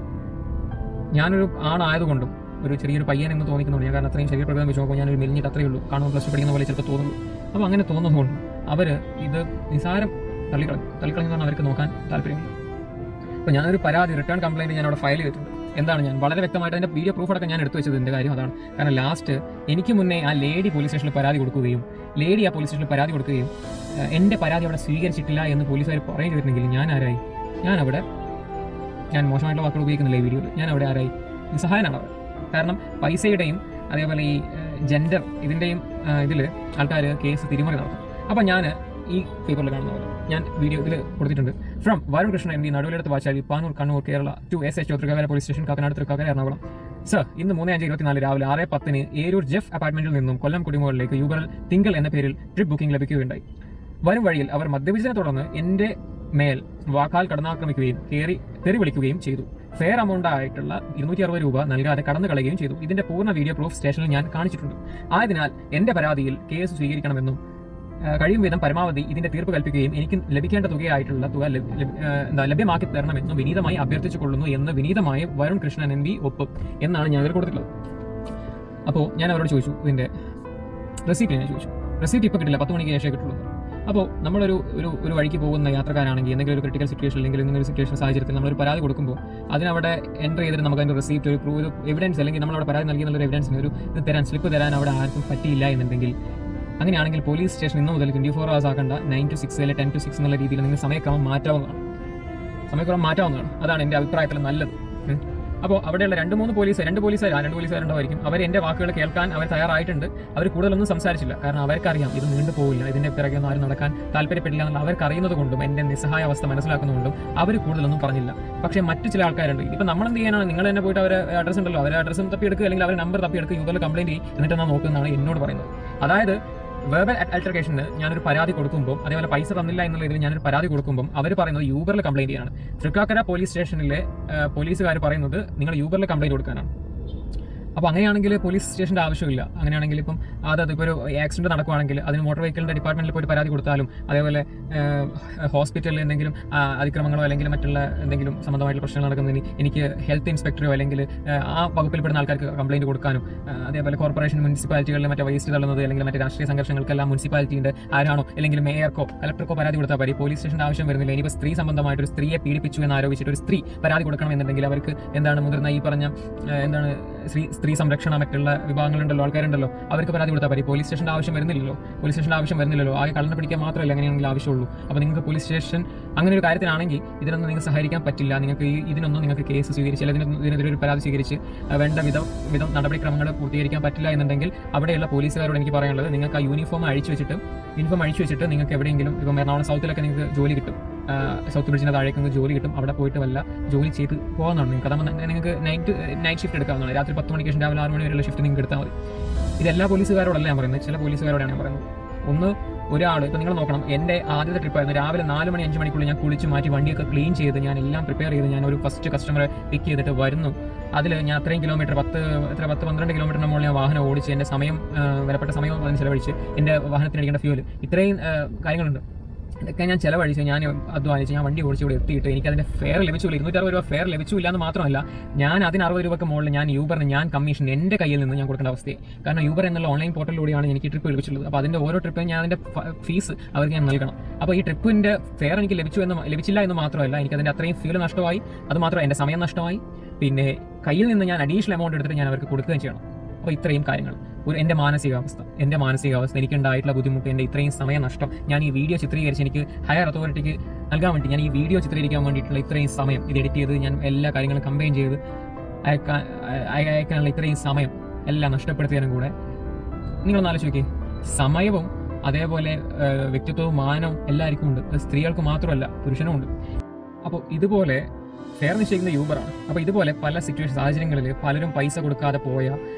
ഞാനൊരു ആണായതുകൊണ്ടും ഒരു ചെറിയൊരു പയ്യൻ എന്ന് തോന്നിക്കുന്നുണ്ട്. ഞാൻ കാരണം അത്രയും ശരീരപ്രകൃതം വെച്ച് നോക്കുമ്പോൾ ഞാനൊരു മെലിഞ്ഞിട്ട് അത്രയേ ഉള്ളൂ. കാണുമ്പോൾ പ്ലസ് ടു പഠിക്കുന്ന പോലെ ചിലപ്പോൾ തോന്നുന്നു. അപ്പോൾ അങ്ങനെ തോന്നുന്നതുകൊണ്ട് അവർ ഇത് നിസാരം തള്ളിക്കളഞ്ഞെന്നാണ് അവർക്ക് നോക്കാൻ താല്പര്യമില്ല. അപ്പോൾ ഞാനൊരു പരാതി റിട്ടേൺ കംപ്ലയിൻറ്റ് ഞാൻ അവിടെ ഫയൽ ചെയ്തിട്ടുണ്ട്. എന്താണ് ഞാൻ വളരെ വ്യക്തമായിട്ട് അതിൻ്റെ വീഡിയോ പ്രൂഫ് അടക്കം ഞാൻ എടുത്തു വെച്ചതിൻ്റെ കാര്യം അതാണ്. കാരണം ലാസ്റ്റ് എനിക്ക് മുന്നേ ആ ലേഡി പോലീസ് സ്റ്റേഷനിൽ പരാതി കൊടുക്കുകയും എൻ്റെ പരാതി അവിടെ സ്വീകരിച്ചിട്ടില്ല എന്ന് പോലീസുകാർ പറയുകയും ചെയ്തിട്ടുണ്ടെങ്കിൽ ഞാൻ മോശമായിട്ടുള്ള വാക്കുകൾ ഉപയോഗിക്കുന്നില്ല ഈ വീഡിയോയിൽ. ഞാൻ അവിടെ ആരായി? നിസ്സഹായനാണ് അവിടെ. കാരണം പൈസയുടെയും അതേപോലെ ഈ ജെൻഡർ ഇതിൻ്റെയും ഇതിൽ ആൾക്കാർ കേസ് തിരിമറി നടത്തും. അപ്പം ഞാൻ ഈ പേപ്പറിൽ കാണുന്ന പോലെ ഞാൻ വീഡിയോ ഇതിൽ കൊടുത്തിട്ടുണ്ട്. From Varun Krishnan M D, Naduviledath Vachali, Panoor, Kannur, Kerala to SH Thrikkakara police station, Kakkanad, Thrikkakara, Ernakulam. Sir, ഇന്ന് 3/5/24 രാവിലെ 6:10 ഏരൂർ ജെഫ് അപ്പാർട്ട്മെന്റിൽ നിന്നും കൊല്ലം കുടിമുകളിലേക്ക് യൂബറിൽ തിങ്കൾ എന്ന പേരിൽ ട്രിപ്പ് ബുക്കിംഗ് ലഭിക്കുകയുണ്ടായി. വരും വഴിയിൽ അവർ മദ്യപിച്ചതിനെ തുടർന്ന് എൻ്റെ മേൽ വാക്കാൽ കടന്നാക്രമിക്കുകയും തെറി വിളിക്കുകയും ചെയ്തു. ഫെയർ എമൗണ്ട് ആയിട്ടുള്ള 260 രൂപ നൽകാതെ കടന്നു കളയുകയും ചെയ്തു. ഇതിന്റെ പൂർണ്ണ വീഡിയോ പ്രൂഫ് സ്റ്റേഷനിൽ ഞാൻ കാണിച്ചിട്ടുണ്ട്. ആയതിനാൽ എൻ്റെ പരാതിയിൽ കേസ് സ്വീകരിക്കണമെന്നും കഴിയും വിധം പരമാവധി ഇതിന്റെ തീർപ്പ് കൽപ്പിക്കുകയും എനിക്ക് ലഭിക്കേണ്ട തുകയായിട്ടുള്ള തുക ലഭ്യമാക്കി തരണമെന്നും വിനീതമായി അഭ്യർത്ഥിച്ചുകൊള്ളുന്നു എന്ന് വിനീതമായി വരുൺ കൃഷ്ണൻ MB ഒപ്പ് എന്നാണ് ഞാൻ ഇതിൽ കൊടുത്തിട്ടുള്ളത്. അപ്പോൾ ഞാൻ അവരോട് ചോദിച്ചു, ഇതിന്റെ റെസിപ്റ്റ് ഞാൻ ചോദിച്ചു. റെസിപ്റ്റ് ഇപ്പോൾ കിട്ടില്ല, 10 മണിക്ക് ശേഷമേ കിട്ടുള്ളൂ. അപ്പോൾ നമ്മളൊരു ഒരു വഴിക്ക് പോകുന്ന യാത്രക്കാരാണെങ്കിൽ എന്തെങ്കിലും ഒരു ക്രിട്ടിക്കൽ സിറ്റുവേഷൻ അല്ലെങ്കിൽ എന്തെങ്കിലും സിറ്റുവേഷൻ സാഹചര്യത്തിൽ നമ്മളൊരു പരാതി കൊടുക്കുമ്പോൾ അതിനവിടെ എൻ്റർ ചെയ്തിട്ട് നമുക്ക് അതിൻ്റെ റെസിപ്റ്റ് ഒരു പ്രൂവ് എവിഡൻസ് അല്ലെങ്കിൽ നമ്മളവിടെ പരാതി നൽകിയെന്നുള്ള എവിഡൻസിന് ഒരു സ്ലിപ്പ് തരാൻ അവിടെ ആർക്കും പറ്റിയില്ല എന്നുണ്ടെങ്കിൽ, അങ്ങനെയാണെങ്കിൽ പോലീസ് സ്റ്റേഷൻ ഇന്ന് മുതൽ 24 hours ആക്കേണ്ട 9 to 6 അല്ലെങ്കിൽ 10 to 6 എന്നുള്ള രീതിയിൽ നിങ്ങൾ സമയക്രമം മാറ്റാവുന്നതാണ്. അതാണ് എൻ്റെ അഭിപ്രായത്തിൽ നല്ലത്. അപ്പോൾ അവിടെയുള്ള രണ്ട് പോലീസുകാരുണ്ടായിരിക്കും. അവർ എൻ്റെ വാക്കുകൾ കേൾക്കാൻ അവർ തയ്യാറായിട്ടുണ്ട്. അവർ കൂടുതലൊന്നും സംസാരിച്ചില്ല. കാരണം അവർക്കറിയാം ഇത് നീണ്ടു പോവില്ല, ഇതിൻ്റെ പിറകെ ഒന്നും ആരും നടക്കാൻ താല്പര്യപ്പെടില്ല എന്നുള്ള അവർക്ക് അറിയുന്നത് കൊണ്ടും എൻ്റെ നിസ്സഹായ അവസ്ഥ മനസ്സിലാക്കുന്നതുകൊണ്ടും അവർ കൂടുതലൊന്നും പറഞ്ഞില്ല. പക്ഷേ മറ്റു ചില ആൾക്കാരുണ്ട്. ഇപ്പം നമ്മൾ എന്ത് ചെയ്യാനാണ്? നിങ്ങൾ തന്നെ പോയിട്ട് അവരെ അഡ്രസ്സ് ഉണ്ടല്ലോ, അവരെ അഡ്രസ്സും തപ്പിയെടുക്കുക അല്ലെങ്കിൽ അവരുടെ നമ്പർ തപ്പിയെടുക്കുക, യൂബറിൽ കംപ്ലയിൻറ്റ് ചെയ്യും, എന്നിട്ട് ഞാൻ നോക്കുന്നതാണ് എന്നോട് പറയുന്നത്. അതായത് വെർബൽ അൾട്ടർക്കേഷന് ഞാനൊരു പരാതി കൊടുക്കുമ്പോൾ, അതേപോലെ പൈസ തന്നില്ല എന്നുള്ള ഇതിൽ ഞാനൊരു പരാതി കൊടുക്കുമ്പോൾ അവർ പറയുന്നത് യൂബറിൽ കംപ്ലയിൻറ്റ് ചെയ്യാണ്. തൃക്കാക്കര പോലീസ് സ്റ്റേഷനിലെ പോലീസുകാർ പറയുന്നത് നിങ്ങൾ യൂബറിൽ കംപ്ലയിൻറ്റ് കൊടുക്കാനാണ്. അപ്പോൾ അങ്ങനെയാണെങ്കിൽ പോലീസ് സ്റ്റേഷൻ്റെ ആവശ്യമില്ല. അങ്ങനെയാണെങ്കിൽ ഇപ്പം അതിപ്പോൾ ഒരു ആക്സിഡൻറ്റ് നടക്കുകയാണെങ്കിൽ അതിന് മോട്ടോർ വെഹിക്കിളിൻ്റെ ഡിപ്പാർട്ട്മെൻറ്റിൽ പോയിട്ട് പരാതി കൊടുത്താലും, അതേപോലെ ഹോസ്പിറ്റലിൽ എന്തെങ്കിലും അതിക്രമങ്ങളോ അല്ലെങ്കിൽ മറ്റുള്ള എന്തെങ്കിലും സംബന്ധമായിട്ടുള്ള പ്രശ്നങ്ങൾ നടക്കുന്നതിന് എനിക്ക് ഹെൽത്ത് ഇൻസ്പെക്ടറോ അല്ലെങ്കിൽ ആ വകുപ്പിൽപ്പെടുന്ന ആൾക്കാർക്ക് കംപ്ലയിൻറ്റ് കൊടുക്കാനും, അതേപോലെ കോർപ്പറേഷൻ മുനിസിപ്പാലിറ്റികളിൽ മറ്റേ വേസ്റ്റ് തള്ളുന്നത് അല്ലെങ്കിൽ മറ്റേ രാഷ്ട്രീയ സംഘർഷങ്ങൾക്കെല്ലാം മുനിസിപ്പാലിറ്റിൻ്റെ ആരാണോ അല്ലെങ്കിൽ മേയർക്കോ കലക്ടർക്കോ പരാതി കൊടുത്താൽ മതി. പോലീസ് സ്റ്റേഷൻ്റെ ആവശ്യം വരുന്നില്ല. ഇനിയിപ്പോൾ സ്ത്രീ സംബന്ധമായിട്ട് ഒരു സ്ത്രീയെ പീഡിപ്പിച്ചു എന്ന് ആരോപിച്ചിട്ട് ഒരു സ്ത്രീ പരാതി കൊടുക്കണമെന്നുണ്ടെങ്കിൽ അവർക്ക് മുതിർന്ന ഈ പറഞ്ഞ സ്ത്രീ സംരക്ഷണ മറ്റുള്ള വിഭാഗങ്ങളുണ്ടല്ലോ, ആൾക്കാരുണ്ടല്ലോ, അവർക്ക് പരാതി കൊടുത്താൽ മതി. പോലീസ് സ്റ്റേഷൻ്റെ ആവശ്യം വരുന്നില്ലല്ലോ. ആകെ കള്ളനെ പിടിക്കാൻ മാത്രമല്ല അങ്ങനെയാണെങ്കിൽ ആവശ്യമുള്ളൂ. അപ്പോൾ നിങ്ങൾക്ക് പോലീസ് സ്റ്റേഷൻ അങ്ങനെ ഒരു കാര്യത്തിനാണെങ്കിൽ ഇതിനൊന്നും നിങ്ങൾക്ക് സഹകരിക്കാൻ പറ്റില്ല. നിങ്ങൾക്ക് കേസ് സ്വീകരിച്ച് അല്ലെങ്കിൽ ഇതിനെതിരെ ഒരു പരാതി സ്വീകരിച്ച് വേണ്ട വിധം നടപടിക്രമങ്ങൾ പൂർത്തീകരിക്കാൻ പറ്റില്ല എന്നുണ്ടെങ്കിൽ അവിടെയുള്ള പോലീസുകാരോട് എനിക്ക് പറയാനുള്ളത്, നിങ്ങൾക്ക് ആ യൂണിഫോം അഴിച്ചു വെച്ചിട്ട് നിങ്ങൾക്ക് എവിടെയെങ്കിലും ഇപ്പം എറണാകുളം സൗത്തിലൊക്കെ നിങ്ങൾക്ക് ജോലി കിട്ടും. സൗത്ത് ബ്രിഡ്ജിൻ്റെ താഴേക്ക് നിങ്ങൾക്ക് ജോലി കിട്ടും, അവിടെ പോയിട്ട് വല്ല ജോലി ചെയ്ത് പോകാമെന്നാണ് നിങ്ങൾക്ക്. അതാകുമ്പോൾ നിങ്ങൾക്ക് നൈറ്റ് ഷിഫ്റ്റ് എടുക്കാവുന്നതാണ്. രാത്രി 10 മണിക്ക് ശേഷം രാവിലെ 6 മണി വരെയുള്ള ഷിഫ്റ്റ് നിങ്ങൾക്ക് എടുത്താൽ മതി. ഇതെല്ലാ പോലീസുകാരോടല്ല ഞാൻ പറയുന്നത്, ചില പോലീസുകാരോടാണ് ഞാൻ പറയുന്നത്. ഒന്ന്, ഒരാൾ ഇപ്പോൾ നിങ്ങൾ നോക്കണം, എൻ്റെ ആദ്യത്തെ ട്രിപ്പായിരുന്നു. രാവിലെ 4 മണി 5 മണിക്കുള്ളിൽ ഞാൻ കുളിച്ച് മാറ്റി വണ്ടിയൊക്കെ ക്ലീൻ ചെയ്ത് ഞാൻ എല്ലാം പ്രിപ്പയർ ചെയ്ത് ഞാൻ ഒരു ഫസ്റ്റ് കസ്റ്റമറെ പിക്ക് ചെയ്തിട്ട് വരുന്നു. അതിൽ ഞാൻ അത്രയും കിലോമീറ്റർ 10-12 കിലോമീറ്ററിന് മുകളിൽ ഞാൻ വാഹനം ഓടിച്ച് എൻ്റെ സമയം, വിലപ്പെട്ട സമയം അതിന് ചിലവഴിച്ച് എൻ്റെ വാഹനത്തിന് അടിക്കേണ്ട ഫ്യൂല്, ഇത്രയും കാര്യങ്ങളുണ്ട്. ഇതൊക്കെ ഞാൻ ചിലവഴിച്ച് ഞാൻ അധ്വാനിച്ച് ഞാൻ വണ്ടി ഓടിച്ച് ഇവിടെ എത്തിയിട്ട് എനിക്ക് അതിൻ്റെ ഫെയർ ലഭിച്ചില്ല. 260 രൂപ ഫെയർ ലഭിച്ചില്ല എന്ന് മാത്രമല്ല, ഞാൻ അതിന് 60 രൂപയ്ക്ക് മുകളിൽ ഞാൻ യൂബറിന് ഞാൻ കമ്മീഷൻ എൻ്റെ കയ്യിൽ നിന്ന് ഞാൻ കൊടുക്കേണ്ട അവസ്ഥയെ. കാരണം യൂബർ എന്നുള്ള ഓൺലൈൻ പോർട്ടലിലൂടെയാണ് എനിക്ക് ട്രിപ്പ് ലഭിച്ചിട്ടുള്ളത്. അപ്പോൾ അതിൻ്റെ ഓരോ ട്രിപ്പും ഞാൻ അതിൻ്റെ ഫീസ് അവർക്ക് ഞാൻ നൽകണം. അപ്പോൾ ഈ ട്രിപ്പിൻ്റെ ഫെയർ എനിക്ക് ലഭിച്ചില്ല എന്ന് മാത്രമല്ല, എനിക്കതിൻ്റെ അത്രയും ഫ്യൂൽ നഷ്ടമായി, അതുമാത്രമല്ല എൻ്റെ സമയം നഷ്ടമായി, പിന്നെ കയ്യിൽ നിന്ന് ഞാൻ അഡീഷണൽ എമൗണ്ട് എടുത്തിട്ട് ഞാൻ അവർക്ക് കൊടുക്കുകയും ചെയ്യണം. അപ്പോൾ ഇത്രയും കാര്യങ്ങൾ എൻ്റെ മാനസികാവസ്ഥ എനിക്കുണ്ടായിട്ടുള്ള ബുദ്ധിമുട്ട്, എൻ്റെ ഇത്രയും സമയ നഷ്ടം, ഞാൻ ഈ വീഡിയോ ചിത്രീകരിച്ച് എനിക്ക് ഹയർ അതോറിറ്റിക്ക് നൽകാൻ വേണ്ടി ഞാൻ ഈ വീഡിയോ ചിത്രീകരിക്കാൻ വേണ്ടിയിട്ടുള്ള ഇത്രയും സമയം, ഇത് എഡിറ്റ് ചെയ്ത് ഞാൻ എല്ലാ കാര്യങ്ങളും കമ്പൈൻ ചെയ്ത് അയക്കാനുള്ള ഇത്രയും സമയം എല്ലാം നഷ്ടപ്പെടുത്തിയതിനും കൂടെ നിങ്ങളൊന്ന് ആലോചിച്ച് നോക്കിയേ. സമയവും അതേപോലെ വ്യക്തിത്വവും മാനവും എല്ലാവർക്കും ഉണ്ട്, സ്ത്രീകൾക്ക് മാത്രമല്ല പുരുഷനും ഉണ്ട്. അപ്പോൾ ഇതുപോലെ ഫെയർ നിശ്ചയിക്കുന്ന യൂബറാണ്. അപ്പോൾ ഇതുപോലെ പല സാഹചര്യങ്ങളിൽ പലരും പൈസ കൊടുക്കാതെ പോയ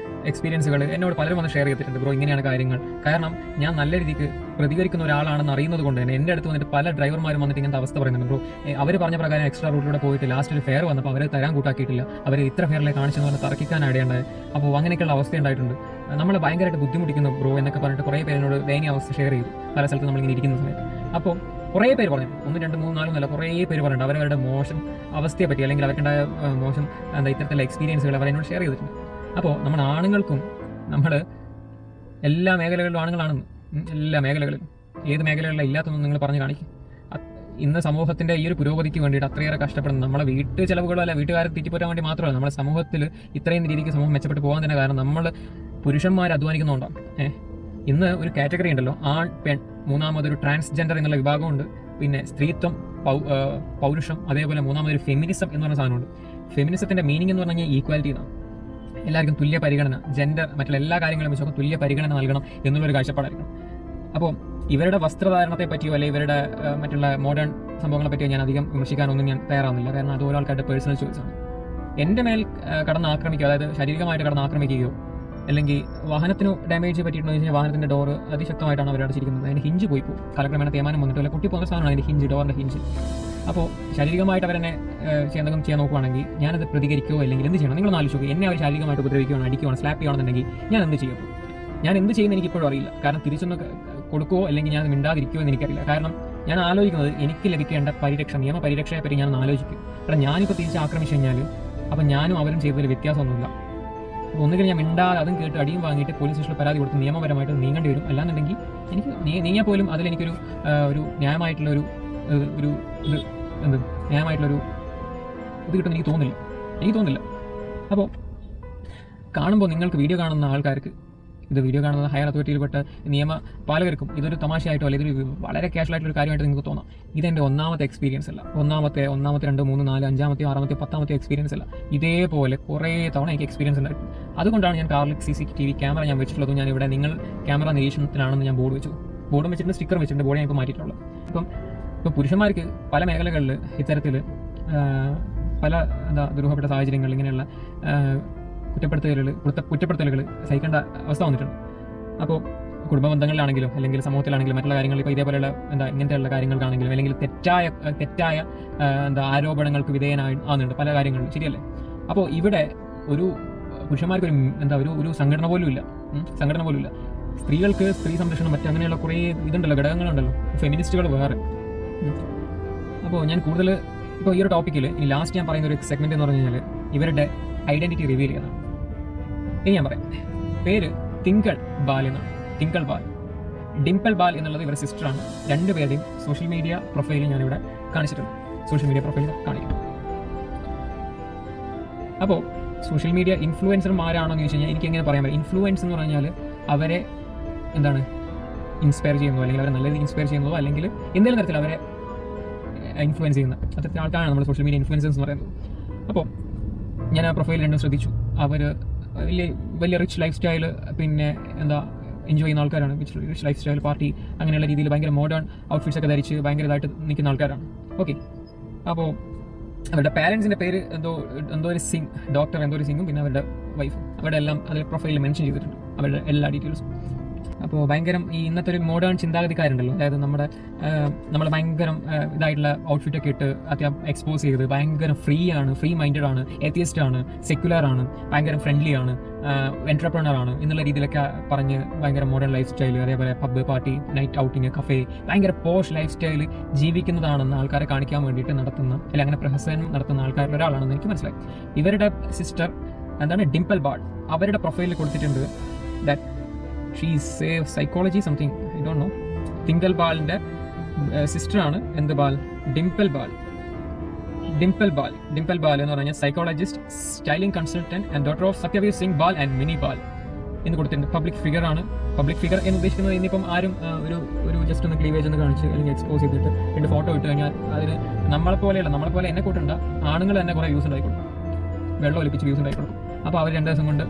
എക്സ്പീരിയൻസുകൾ എന്നോട് പലരും വന്ന് ഷെയർ ചെയ്തിട്ടുണ്ട്. ബ്രോ ഇങ്ങനെയാണ് കാര്യങ്ങൾ. കാരണം ഞാൻ നല്ല രീതിക്ക് പ്രതികരിക്കുന്ന ഒരാളാണെന്ന് അറിയുന്നത് കൊണ്ട് തന്നെ എൻ്റെ അടുത്ത് വന്നിട്ട് പല ഡ്രൈവർമാരും വന്നിട്ട് ഇങ്ങനത്തെ അവസ്ഥ പറയുന്നുണ്ട്. ബ്രോ അവർ പറഞ്ഞ പ്രകാരം എക്സ്ട്രാ റൂട്ടിലൂടെ പോയിട്ട് ലാസ്റ്റ് ഒരു ഫെയർ വന്നപ്പോൾ അവർ തരാൻ കൂട്ടാക്കിയിട്ടില്ല, അവർ ഇത്ര ഫെയറിലെ കാണിച്ചെന്ന് പറഞ്ഞാൽ തർക്കിക്കാൻ ഇടയുണ്ടായി. അപ്പോൾ അങ്ങനെയൊക്കെയുള്ള അവസ്ഥ ഉണ്ടായിട്ടുണ്ട്. നമ്മൾ ഭയങ്കരമായിട്ട് ബുദ്ധിമുട്ടിക്കുന്നു ബ്രോ എന്നൊക്കെ പറഞ്ഞിട്ട് കുറേ പേരോട് ദയനീയ അവസ്ഥ ഷെയർ ചെയ്തു പല സ്ഥലത്ത് നമ്മളിങ്ങനെ ഇരിക്കുന്ന സമയത്ത്. അപ്പോൾ കുറേ പേര് പറഞ്ഞു, 1, 2, 3, 4 എന്നല്ല, കുറേ പേര് പറഞ്ഞിട്ടുണ്ട് അവരവരുടെ മോശം അവസ്ഥയെ പറ്റി അല്ലെങ്കിൽ അവർക്കുണ്ടായ മോശം ഇത്തരത്തിലുള്ള എക്സ്പീരിയൻസുകൾ അവർ എന്നോട് ഷെയർ ചെയ്തിട്ടുണ്ട്. അപ്പോൾ നമ്മൾ ആണുങ്ങൾക്കും, നമ്മൾ എല്ലാ മേഖലകളിലും ആണുങ്ങളാണെന്ന്, എല്ലാ മേഖലകളിലും, ഏത് മേഖലകളിലും ഇല്ലാത്തൊന്നും നിങ്ങൾ പറഞ്ഞ് കാണിക്കും. ഇന്ന് സമൂഹത്തിൻ്റെ ഈ ഒരു പുരോഗതിക്ക് വേണ്ടിയിട്ട് അത്രയേറെ കഷ്ടപ്പെടുന്നു. നമ്മളെ വീട്ടു ചിലവുകളോ അല്ല വീട്ടുകാരെ തെറ്റിപ്പോറ്റാൻ വേണ്ടി മാത്രമല്ല, നമ്മുടെ സമൂഹത്തിൽ ഇത്രയും രീതിക്ക് സമൂഹം മെച്ചപ്പെട്ട് പോകാൻ തന്നെ കാരണം നമ്മൾ പുരുഷന്മാർ അധ്വാനിക്കുന്നുണ്ടാവും. ഇന്ന് ഒരു കാറ്റഗറി ഉണ്ടല്ലോ, ആൺ പെൺ, മൂന്നാമതൊരു ട്രാൻസ്ജെൻഡർ എന്നുള്ള വിഭാഗമുണ്ട്, പിന്നെ സ്ത്രീത്വം, പൗരുഷം, അതേപോലെ മൂന്നാമതൊരു ഫെമിനിസം എന്ന് പറഞ്ഞ സാധനമുണ്ട്. ഫെമിനിസത്തിൻ്റെ മീനിങ് എന്ന് പറഞ്ഞു കഴിഞ്ഞാൽ ഈക്വാലിറ്റി എന്നാണ്. എല്ലാവർക്കും തുല്യ പരിഗണന, ജെൻഡർ മറ്റുള്ള എല്ലാ കാര്യങ്ങളും വെച്ചൊക്കെ തുല്യ പരിഗണന നൽകണം എന്നുള്ളൊരു കാഴ്ചപ്പാടായിരിക്കണം. അപ്പോൾ ഇവരുടെ വസ്ത്രധാരണത്തെ പറ്റിയോ അല്ലെങ്കിൽ ഇവരുടെ മറ്റുള്ള മോഡേൺ സംഭവങ്ങളെ പറ്റിയോ ഞാൻ അധികം വിമർശിക്കാനൊന്നും ഞാൻ തയ്യാറാവുന്നില്ല. കാരണം അത് ഓരോ ആൾക്കാരുടെ പേഴ്സണൽ ചോയ്സാണ്. എൻ്റെ മേൽ കടന്ന് ആക്രമിക്കുകയോ, അതായത് ശാരീരികമായിട്ട് കടന്ന് ആക്രമിക്കുകയോ അല്ലെങ്കിൽ വാഹനത്തിന് ഡാമേജ് പറ്റിയിട്ടുണ്ടോ എന്ന് വെച്ചാൽ വാഹനത്തിൻ്റെ ഡോറ് അതിശക്തമായിട്ടാണ് അവർ അടച്ചിരിക്കുന്നത്. അതിൻ്റെ ഹിഞ്ച് പോയി പോകും, കാലക്രമേണ തേമാനം വന്നിട്ട് അല്ല പൊട്ടി പോകുന്ന സാധനമാണ് അതിൻ്റെ ഹിഞ്ച്, ഡോറിൻ്റെ ഹിഞ്ച്. അപ്പോൾ ശാരീരികമായിട്ട് അവരെന്നെ എന്തെങ്കിലും ചെയ്യാൻ നോക്കുകയാണെങ്കിൽ ഞാനത് പ്രതികരിക്കുകയോ അല്ലെങ്കിൽ എന്ത് ചെയ്യണം? നിങ്ങളൊന്ന് ആലോചിക്കുക. എന്നെ അവർ ശാരീരികമായിട്ട് ഉപദ്രവിക്കുകയാണ്, അടിക്കുകയാണ്, സ്ലാപ്പ് ചെയ്യുകയാണെന്നുണ്ടെങ്കിൽ ഞാൻ എന്ത് ചെയ്യും? ഞാൻ എന്ത് ചെയ്യുന്നത് എനിക്കിപ്പോഴും അറിയില്ല. കാരണം തിരിച്ചൊന്ന് കൊടുക്കുമോ അല്ലെങ്കിൽ ഞാൻ മിണ്ടാതിരിക്കുമോ എന്ന് എനിക്കറിയില്ല. കാരണം ഞാൻ ആലോചിക്കുന്നത് എനിക്ക് ലഭിക്കേണ്ട പരിരക്ഷ, നിയമ പരിരക്ഷയെപ്പറ്റി ഞാൻ ആലോചിക്കും. കാരണം ഞാനിപ്പോൾ തിരിച്ച് ആക്രമിച്ചു കഴിഞ്ഞാൽ അപ്പം ഞാനും അവരും ചെയ്തതിൽ വ്യത്യാസമൊന്നുമില്ല. അപ്പോൾ ഒന്നുകിൽ ഞാൻ മിണ്ടാതെ അതും കേട്ട് അടിയും വാങ്ങിയിട്ട് പോലീസ് സ്റ്റേഷനിൽ പരാതി കൊടുത്ത് നിയമപരമായിട്ട് നീങ്ങേണ്ടി വരും. അല്ലാന്നുണ്ടെങ്കിൽ എനിക്ക് നീങ്ങിയാൽ പോലും അതിലെനിക്കൊരു ന്യായമായിട്ടുള്ളൊരു ന്യായമായിട്ടുള്ളൊരു ഇത് കിട്ടുമെന്ന് എനിക്ക് തോന്നുന്നില്ല. അപ്പോൾ കാണുമ്പോൾ നിങ്ങൾക്ക് വീഡിയോ കാണുന്ന ആൾക്കാർക്ക്, ഇത് വീഡിയോ കാണുന്ന ഹയർ അതോറിറ്റിയിൽപ്പെട്ട നിയമപാലകർക്കും ഇതൊരു തമാശയായിട്ടോ അല്ലെങ്കിൽ ഇതൊരു വളരെ കാഷ്വലായിട്ടുള്ള കാര്യമായിട്ട് നിങ്ങൾക്ക് തോന്നാം. ഇതെൻ്റെ ഒന്നാമത്തെ എക്സ്പീരിയൻസ് അല്ല, ഒന്നാമത്തെ 2, 3, 4, 5, 6, 10 എക്സ്പീരിയൻസ് അല്ല. ഇതേപോലെ കുറേ തവണ എനിക്ക് എക്സ്പീരിയൻസ് ഉണ്ടായിരുന്നു. അതുകൊണ്ടാണ് ഞാൻ കാറിൽ CCTV ക്യാമറ ഞാൻ വെച്ചിട്ടുള്ളതും ഞാൻ ഇവിടെ നിങ്ങൾ ക്യാമറ നിരീക്ഷണത്തിനാണെന്ന് ഞാൻ ബോർഡും വെച്ചിട്ടുണ്ട്, സ്റ്റിക്കർ വെച്ചിട്ടുണ്ട്, ബോർഡ് ഞാൻ ഇപ്പോൾ മാറ്റിയിട്ടുള്ളത്. ഇപ്പോൾ പുരുഷന്മാർക്ക് പല മേഖലകളിൽ ഇത്തരത്തിൽ പല ദുരൂഹപ്പെട്ട സാഹചര്യങ്ങൾ ഇങ്ങനെയുള്ള കുറ്റപ്പെടുത്തലുകൾ സഹിക്കേണ്ട അവസ്ഥ വന്നിട്ടുണ്ട്. അപ്പോൾ കുടുംബ ബന്ധങ്ങളിലാണെങ്കിലും അല്ലെങ്കിൽ സമൂഹത്തിലാണെങ്കിലും മറ്റുള്ള കാര്യങ്ങൾ ഇപ്പോൾ ഇതേപോലെയുള്ള ഇങ്ങനത്തെയുള്ള കാര്യങ്ങൾക്കാണെങ്കിലും അല്ലെങ്കിൽ തെറ്റായ ആരോപണങ്ങൾക്ക് വിധേയനാകുന്നുണ്ട് പല കാര്യങ്ങളിലും, ശരിയല്ലേ? അപ്പോൾ ഇവിടെ ഒരു പുരുഷന്മാർക്ക് ഒരു സംഘടന പോലും ഇല്ല. സ്ത്രീകൾക്ക് സ്ത്രീ സംരക്ഷണം മറ്റങ്ങനെയുള്ള കുറേ ഇതുണ്ടല്ലോ, ഘടകങ്ങളുണ്ടല്ലോ, ഫെമിനിസ്റ്റുകൾ വേറെ. അപ്പോൾ ഞാൻ കൂടുതൽ ഇപ്പോൾ ഈ ഒരു ടോപ്പിക്കിൽ ഇനി ലാസ്റ്റ് ഞാൻ പറയുന്ന ഒരു സെഗ്മെന്റ് എന്ന് പറഞ്ഞു കഴിഞ്ഞാൽ ഇവരുടെ ഐഡന്റിറ്റി റിവീൽ ചെയ്യുന്നതാണ്. ഇനി ഞാൻ പറയാം, പേര് തിങ്കൾ ബാൽ എന്നാണ്. ഡിംപിൾ ബാൽ എന്നുള്ളത് ഇവരുടെ സിസ്റ്ററാണ്. 2 പേരുടെയും സോഷ്യൽ മീഡിയ പ്രൊഫൈൽ ഞാനിവിടെ കാണിച്ചിട്ടുണ്ട്. സോഷ്യൽ മീഡിയ പ്രൊഫൈൽ കാണിക്കും. അപ്പോൾ സോഷ്യൽ മീഡിയ ഇൻഫ്ലുവൻസർമാരാണോ എന്ന് ചോദിച്ചു കഴിഞ്ഞാൽ എനിക്ക് എങ്ങനെ പറയാൻ പറ്റും? ഇൻഫ്ലുവൻസ് എന്ന് പറഞ്ഞാൽ അവരെ ഇൻസ്പയർ ചെയ്യുന്നതോ അല്ലെങ്കിൽ അവരെ നല്ല രീതിയിൽ ഇൻസ്പയർ ചെയ്യുന്നതോ അല്ലെങ്കിൽ എന്തെങ്കിലും തരത്തിൽ അവരെ ഇൻഫ്ലുവൻസ് ചെയ്യുന്ന അത്തരത്തിൽ ആൾക്കാരാണ് നമ്മൾ സോഷ്യൽ മീഡിയ ഇൻഫ്ലുവൻസേഴ്സ് എന്ന് പറയുന്നത്. അപ്പോൾ ഞാൻ ആ പ്രൊഫൈൽ 2 ശ്രദ്ധിച്ചു. അവർ വലിയ റിച്ച് ലൈഫ് സ്റ്റൈല്, പിന്നെ എൻജോയ് ചെയ്യുന്ന ആൾക്കാരാണ്. റിച്ച് ലൈഫ് സ്റ്റൈൽ, പാർട്ടി, അങ്ങനെയുള്ള രീതിയിൽ ഭയങ്കര മോഡേൺ ഔട്ട്ഫിറ്റ്സ് ഒക്കെ ധരിച്ച് ഭയങ്കര ഇതായിട്ട് നിൽക്കുന്ന ആൾക്കാരാണ്. ഓക്കെ, അപ്പോൾ അവരുടെ പാരൻസിൻ്റെ പേര് എന്തോ ഒരു സിംഗ്, ഡോക്ടർ എന്തോ ഒരു സിംഗും, പിന്നെ അവരുടെ വൈഫും, അവരുടെ എല്ലാം അതിൽ പ്രൊഫൈലിൽ മെൻഷൻ ചെയ്തിട്ടുണ്ട് അവരുടെ എല്ലാ ഡീറ്റെയിൽസും. അപ്പോൾ ഭയങ്കരം ഈ ഇന്നത്തെ ഒരു മോഡേൺ ചിന്താഗതിക്കാരുണ്ടല്ലോ, അതായത് നമ്മൾ ഭയങ്കരം ഇതായിട്ടുള്ള ഔട്ട്ഫിറ്റൊക്കെ ഇട്ട് അത്യാവശ്യം എക്സ്പോസ് ചെയ്ത് ഭയങ്കര ഫ്രീ മൈൻഡഡ് ആണ്, എത്തിയസ്റ്റ് ആണ്, സെക്യുലർ ആണ്, ഭയങ്കര ഫ്രണ്ട്ലി ആണ്, എൻട്രപ്രണർ ആണ് എന്നുള്ള രീതിയിലൊക്കെ പറഞ്ഞ് ഭയങ്കര മോഡേൺ ലൈഫ് സ്റ്റൈൽ, അതേപോലെ pub, party, night outing, cafe, ഭയങ്കര പോഷ് ലൈഫ് സ്റ്റൈൽ ജീവിക്കുന്നതാണെന്ന് ആൾക്കാരെ കാണിക്കാൻ വേണ്ടിയിട്ട് നടത്തുന്ന, അല്ലെങ്കിൽ അങ്ങനെ പ്രഹസനം നടത്തുന്ന ആൾക്കാരിൽ ഒരാളാണെന്ന് എനിക്ക് മനസ്സിലായി. ഇവരുടെ സിസ്റ്റർ എന്താണ്, ഡിംപിൾ ബാൾ, അവരുടെ പ്രൊഫൈലിൽ കൊടുത്തിട്ടുണ്ട് that she save psychology something, I don't know. Thinkal ബാലിൻ്റെ സിസ്റ്ററാണ് എന്ത് ബാൽ, ഡിംപിൾ ബാൽ എന്ന് പറഞ്ഞാൽ psychologist, styling consultant and daughter of Satyaveer Singh Bal and Mini Bal എന്ന് കൊടുത്തിട്ടുണ്ട്. പബ്ലിക് ഫിഗർ ആണ്. പബ്ലിക് ഫിഗർ എന്ന് ഉദ്ദേശിക്കുന്നത് ഇന്നിപ്പം ആരും ഒരു ജസ്റ്റ് ഒന്ന് ക്ലീവേജ് ഒന്ന് കാണിച്ച് അല്ലെങ്കിൽ എക്സ്പോസ് ചെയ്തിട്ട് രണ്ട് ഫോട്ടോ ഇട്ട് കഴിഞ്ഞാൽ അതിന് നമ്മളെപ്പോലെ എന്നെ കൂട്ടണ്ട, ആണുങ്ങൾ തന്നെ കുറേ വ്യൂസ് ഉണ്ടായിക്കൊള്ളും, വെള്ളം ഒലിപ്പിച്ച് വ്യൂസ് ഉണ്ടായിക്കൊള്ളും. അപ്പോൾ അവർ 2 ദിവസം കൊണ്ട്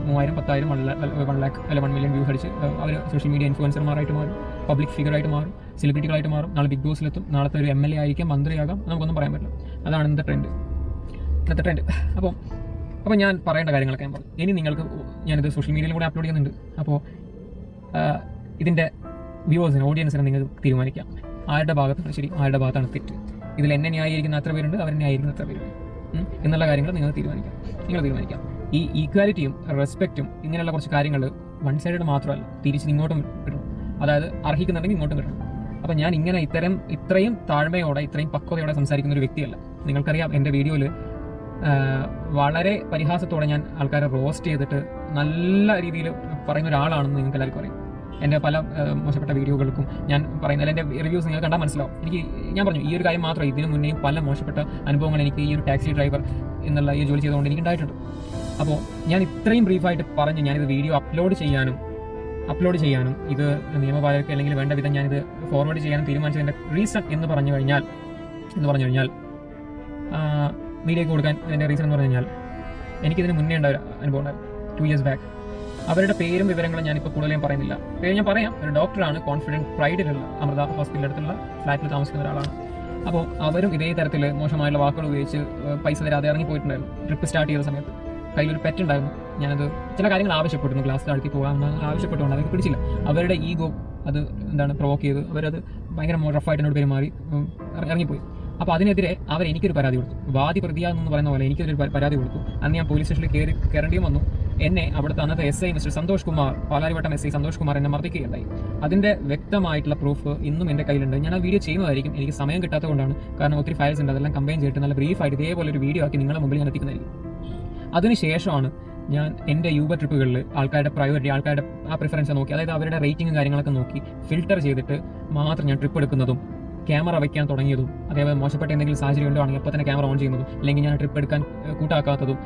3000, 10,000, 1 lakh അല്ല 1 million വ്യൂസ് അടിച്ച് അവർ സോഷ്യൽ മീഡിയ ഇൻഫ്ലുവൻസർമാരായിട്ട് മാറും, പബ്ലിക് ഫിഗറായിട്ട് മാറും, സെലിബ്രിറ്റികളായിട്ട് മാറും. നാളെ ബിഗ് ബോസിലെത്തും, നാളത്തെ ഒരു MLA ആയിരിക്കാം, മന്ത്രിയാകാം, നമുക്കൊന്നും പറയാൻ പറ്റില്ല. അതാണ് ഇന്നത്തെ ട്രെൻഡ്. അപ്പോൾ ഞാൻ പറയേണ്ട കാര്യങ്ങളൊക്കെ ഞാൻ പറഞ്ഞു. ഇനി നിങ്ങൾക്ക് ഞാനിത് സോഷ്യൽ മീഡിയയിലും കൂടെ അപ്ലോഡ് ചെയ്യുന്നുണ്ട്. അപ്പോൾ ഇതിൻ്റെ വ്യൂവേഴ്സിന്, ഓഡിയൻസിനെ നിങ്ങൾക്ക് തീരുമാനിക്കാം ആരുടെ ഭാഗത്താണ് ശരി, ആരുടെ ഭാഗത്താണ് തെറ്റ്. ഇതിൽ എന്നെ ന്യായീകരിക്കുന്ന എത്ര പേരുണ്ട്, അവരെ ന്യായീകരിക്കുന്ന എത്ര പേരുണ്ട് എന്നുള്ള കാര്യങ്ങൾ നിങ്ങൾ തീരുമാനിക്കാം. ഈ ഈക്വാലിറ്റിയും റെസ്പെക്റ്റും ഇങ്ങനെയുള്ള കുറച്ച് കാര്യങ്ങൾ വൺ സൈഡഡ് മാത്രമല്ല, തിരിച്ച് ഇങ്ങോട്ടും കിട്ടണം. അതായത് അർഹിക്കുന്നുണ്ടെങ്കിൽ ഇങ്ങോട്ടും കിട്ടണം. അപ്പോൾ ഞാൻ ഇങ്ങനെ ഇത്രയും താഴ്മയോടെ, ഇത്രയും പക്വതയോടെ സംസാരിക്കുന്ന ഒരു വ്യക്തിയല്ല. നിങ്ങൾക്കറിയാം, എൻ്റെ വീഡിയോയിൽ വളരെ പരിഹാസത്തോടെ ഞാൻ ആൾക്കാരെ റോസ്റ്റ് ചെയ്തിട്ട് നല്ല രീതിയിൽ പറയുന്ന ഒരാളാണെന്ന് നിങ്ങൾക്ക് എല്ലാവർക്കും അറിയാം. എൻ്റെ പല മോശപ്പെട്ട വീഡിയോകൾക്കും ഞാൻ പറയുന്നത്, എൻ്റെ റിവ്യൂസ് നിങ്ങൾ കണ്ടാൽ മനസ്സിലാവും. ഞാൻ പറഞ്ഞു ഈ ഒരു കാര്യം മാത്രമേ, ഇതിനു മുന്നേയും പല മോശപ്പെട്ട അനുഭവങ്ങൾ എനിക്ക് ഈ ഒരു ടാക്സി ഡ്രൈവർ എന്നുള്ള ഈ ജോലി ചെയ്തുകൊണ്ട് എനിക്ക് ഉണ്ടായിട്ടുണ്ട്. അപ്പോൾ ഞാൻ ഇത്രയും ബ്രീഫായിട്ട് പറഞ്ഞ് ഞാനിത് വീഡിയോ അപ്ലോഡ് ചെയ്യാനും ഇത് നിയമപാലകർക്ക് അല്ലെങ്കിൽ വേണ്ട വിധം ഞാനിത് ഫോർവേഡ് ചെയ്യാനും തീരുമാനിച്ചതിൻ്റെ റീസൺ എന്ന് പറഞ്ഞു കഴിഞ്ഞാൽ മീഡിയയ്ക്ക് കൊടുക്കാൻ എൻ്റെ റീസൺ എന്ന് പറഞ്ഞു കഴിഞ്ഞാൽ എനിക്കിതിന് മുന്നേ ഉണ്ടായ അനുഭവം ഉണ്ടായിരുന്നു 2 years ബാക്ക്. അവരുടെ പേരും വിവരങ്ങളും ഞാനിപ്പോൾ കൂടുതലും പറയുന്നില്ല. പേര് ഞാൻ പറയാം, ഒരു ഡോക്ടറാണ്, കോൺഫിഡൻറ്റ് പ്രൈഡിലുള്ള അമൃത ഹോസ്പിറ്റലിൻ്റെ അടുത്തുള്ള ഫ്ലാറ്റിൽ താമസിക്കുന്ന ഒരാളാണ്. അപ്പോൾ അവരും ഇതേ തരത്തിൽ മോശമായുള്ള വാക്കുകൾ ഉപയോഗിച്ച് പൈസ തരാതെ ഇറങ്ങിപ്പോയിട്ടുണ്ടായിരുന്നു. ട്രിപ്പ് സ്റ്റാർട്ട് ചെയ്ത സമയത്ത് കയ്യിലൊരു പെറ്റ് ഉണ്ടായിരുന്നു. ഞാനത് ചില കാര്യങ്ങൾ ആവശ്യപ്പെട്ടിരുന്നു, ക്ലാസ് താഴ്ത്തി പോകാമെന്ന് ആവശ്യപ്പെട്ടുകൊണ്ട് അതൊക്കെ പിടിച്ചില്ല. അവരുടെ ഈഗോ അത് പ്രൊവോക്ക് ചെയ്ത് അവരത് ഭയങ്കര റഫായിട്ട് എന്നോട് പെരുമാറി ഇറങ്ങിപ്പോയി. അപ്പോൾ അതിനെതിരെ എനിക്കൊരു പരാതി കൊടുത്തു. വാദി പ്രതിയാന്ന് പറയുന്ന പോലെ എനിക്കൊരു പരാതി കൊടുത്തു. അന്ന് ഞാൻ പോലീസ് സ്റ്റേഷനിൽ കയറേണ്ടിയും വന്നു. എന്നെ അവിടുത്തെ അന്നത്തെ SI mister Santhosh Kumar, Palarivattom SI Santhosh Kumar എന്നെ മർദ്ദിക്കുകയുണ്ടായി. അതിൻ്റെ വ്യക്തമായിട്ടുള്ള പ്രൂഫ് ഇന്നും എൻ്റെ കയ്യിലുണ്ട്. ഞാൻ ആ വീഡിയോ ചെയ്യുന്നതായിരിക്കും. എനിക്ക് സമയം കിട്ടാത്തതുകൊണ്ടാണ്, കാരണം ഒത്തിരി ഫയൽസ് ഉണ്ട്. അതെല്ലാം കമ്പൈൻ ചെയ്തിട്ട് നല്ല ബ്രീഫായിട്ട് ഇതേപോലെ ഒരു വീഡിയോ ആക്കി നിങ്ങളുടെ മുമ്പിൽ ഞാൻ എത്തിക്കുന്നതായിരിക്കും. അതിനുശേഷമാണ് ഞാൻ എൻ്റെ യൂബർ ട്രിപ്പുകളിൽ ആൾക്കാരുടെ പ്രയോറിറ്റി, ആൾക്കാരുടെ ആ പ്രിഫറൻസ് നോക്കി, അതായത് അവരുടെ റേറ്റിംഗും കാര്യങ്ങളൊക്കെ നോക്കി ഫിൽട്ടർ ചെയ്തിട്ട് മാത്രം ഞാൻ ട്രിപ്പ് എടുക്കുന്നതും ക്യാമറ വയ്ക്കാൻ തുടങ്ങിയതും, അതേപോലെ മോശപ്പെട്ട എന്തെങ്കിലും സാഹചര്യം ഉണ്ടോ അപ്പോൾ തന്നെ ക്യാമറ ഓൺ ചെയ്യുന്നതും, അല്ലെങ്കിൽ ഞാൻ ട്രിപ്പ് എടുക്കാൻ കൂട്ടാക്കാത്തതും,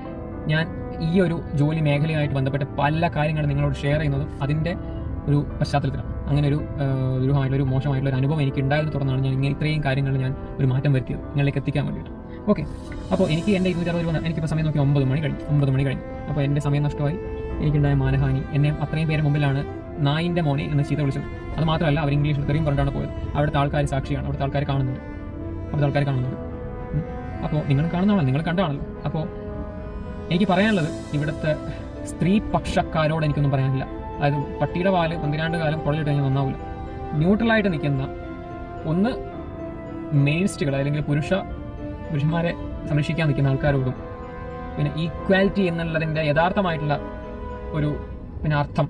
ഞാൻ ഈ ഒരു ജോലി മേഖലയുമായിട്ട് ബന്ധപ്പെട്ട പല കാര്യങ്ങളും നിങ്ങളോട് ഷെയർ ചെയ്യുന്നതും അതിൻ്റെ ഒരു പശ്ചാത്തലത്തിലാണ്. അങ്ങനെ ഒരു മോശമായിട്ടുള്ള ഒരു അനുഭവം എനിക്ക് ഉണ്ടായതിനെ തുടർന്നാണ് ഞാൻ ഇത്രയും കാര്യങ്ങൾ ഞാൻ ഒരു മാറ്റം വരുത്തിയത് നിങ്ങളിലേക്ക് എത്തിക്കാൻ വേണ്ടിയിട്ട്. ഓക്കെ, അപ്പോൾ എനിക്ക് എൻ്റെ 260 രൂപ, എനിക്കിപ്പോൾ സമയം നോക്കി 9 മണി കഴിഞ്ഞു. അപ്പോൾ എൻ്റെ സമയം നഷ്ടമായി, എനിക്കുണ്ടായ മാനഹാനി. എന്നെ അത്രയും പേര് മുമ്പിലാണ് നായിൻ്റെ മോനെ എന്ന് ചീത്ത വിളിച്ചത്. അത് മാത്രമല്ല, അവർ ഇംഗ്ലീഷിൽ ഇത്രയും പറഞ്ഞിട്ടാണ് പോയത്. അവിടുത്തെ ആൾക്കാർ സാക്ഷിയാണ്, അവിടുത്തെ ആൾക്കാർ കാണുന്നുണ്ട്. അപ്പോൾ നിങ്ങൾ കാണുന്നതാണല്ലോ, നിങ്ങൾ കണ്ടാണല്ലോ. അപ്പോൾ എനിക്ക് പറയാനുള്ളത്, ഇവിടുത്തെ സ്ത്രീ പക്ഷക്കാരോട് എനിക്കൊന്നും പറയാനില്ല. അതായത് പട്ടിയുടെ പാല് 12 കാലം പുറകിട്ട് കഴിഞ്ഞാൽ നന്നാവില്ല. ന്യൂട്രലായിട്ട് നിൽക്കുന്ന ഒന്ന് മെയിൻസ്റ്റുകൾ, അല്ലെങ്കിൽ പുരുഷന്മാരെ സംരക്ഷിക്കാൻ നിൽക്കുന്ന ആൾക്കാരോടും, പിന്നെ ഈക്വാലിറ്റി എന്നുള്ളതിൻ്റെ യഥാർത്ഥമായിട്ടുള്ള ഒരു അർത്ഥം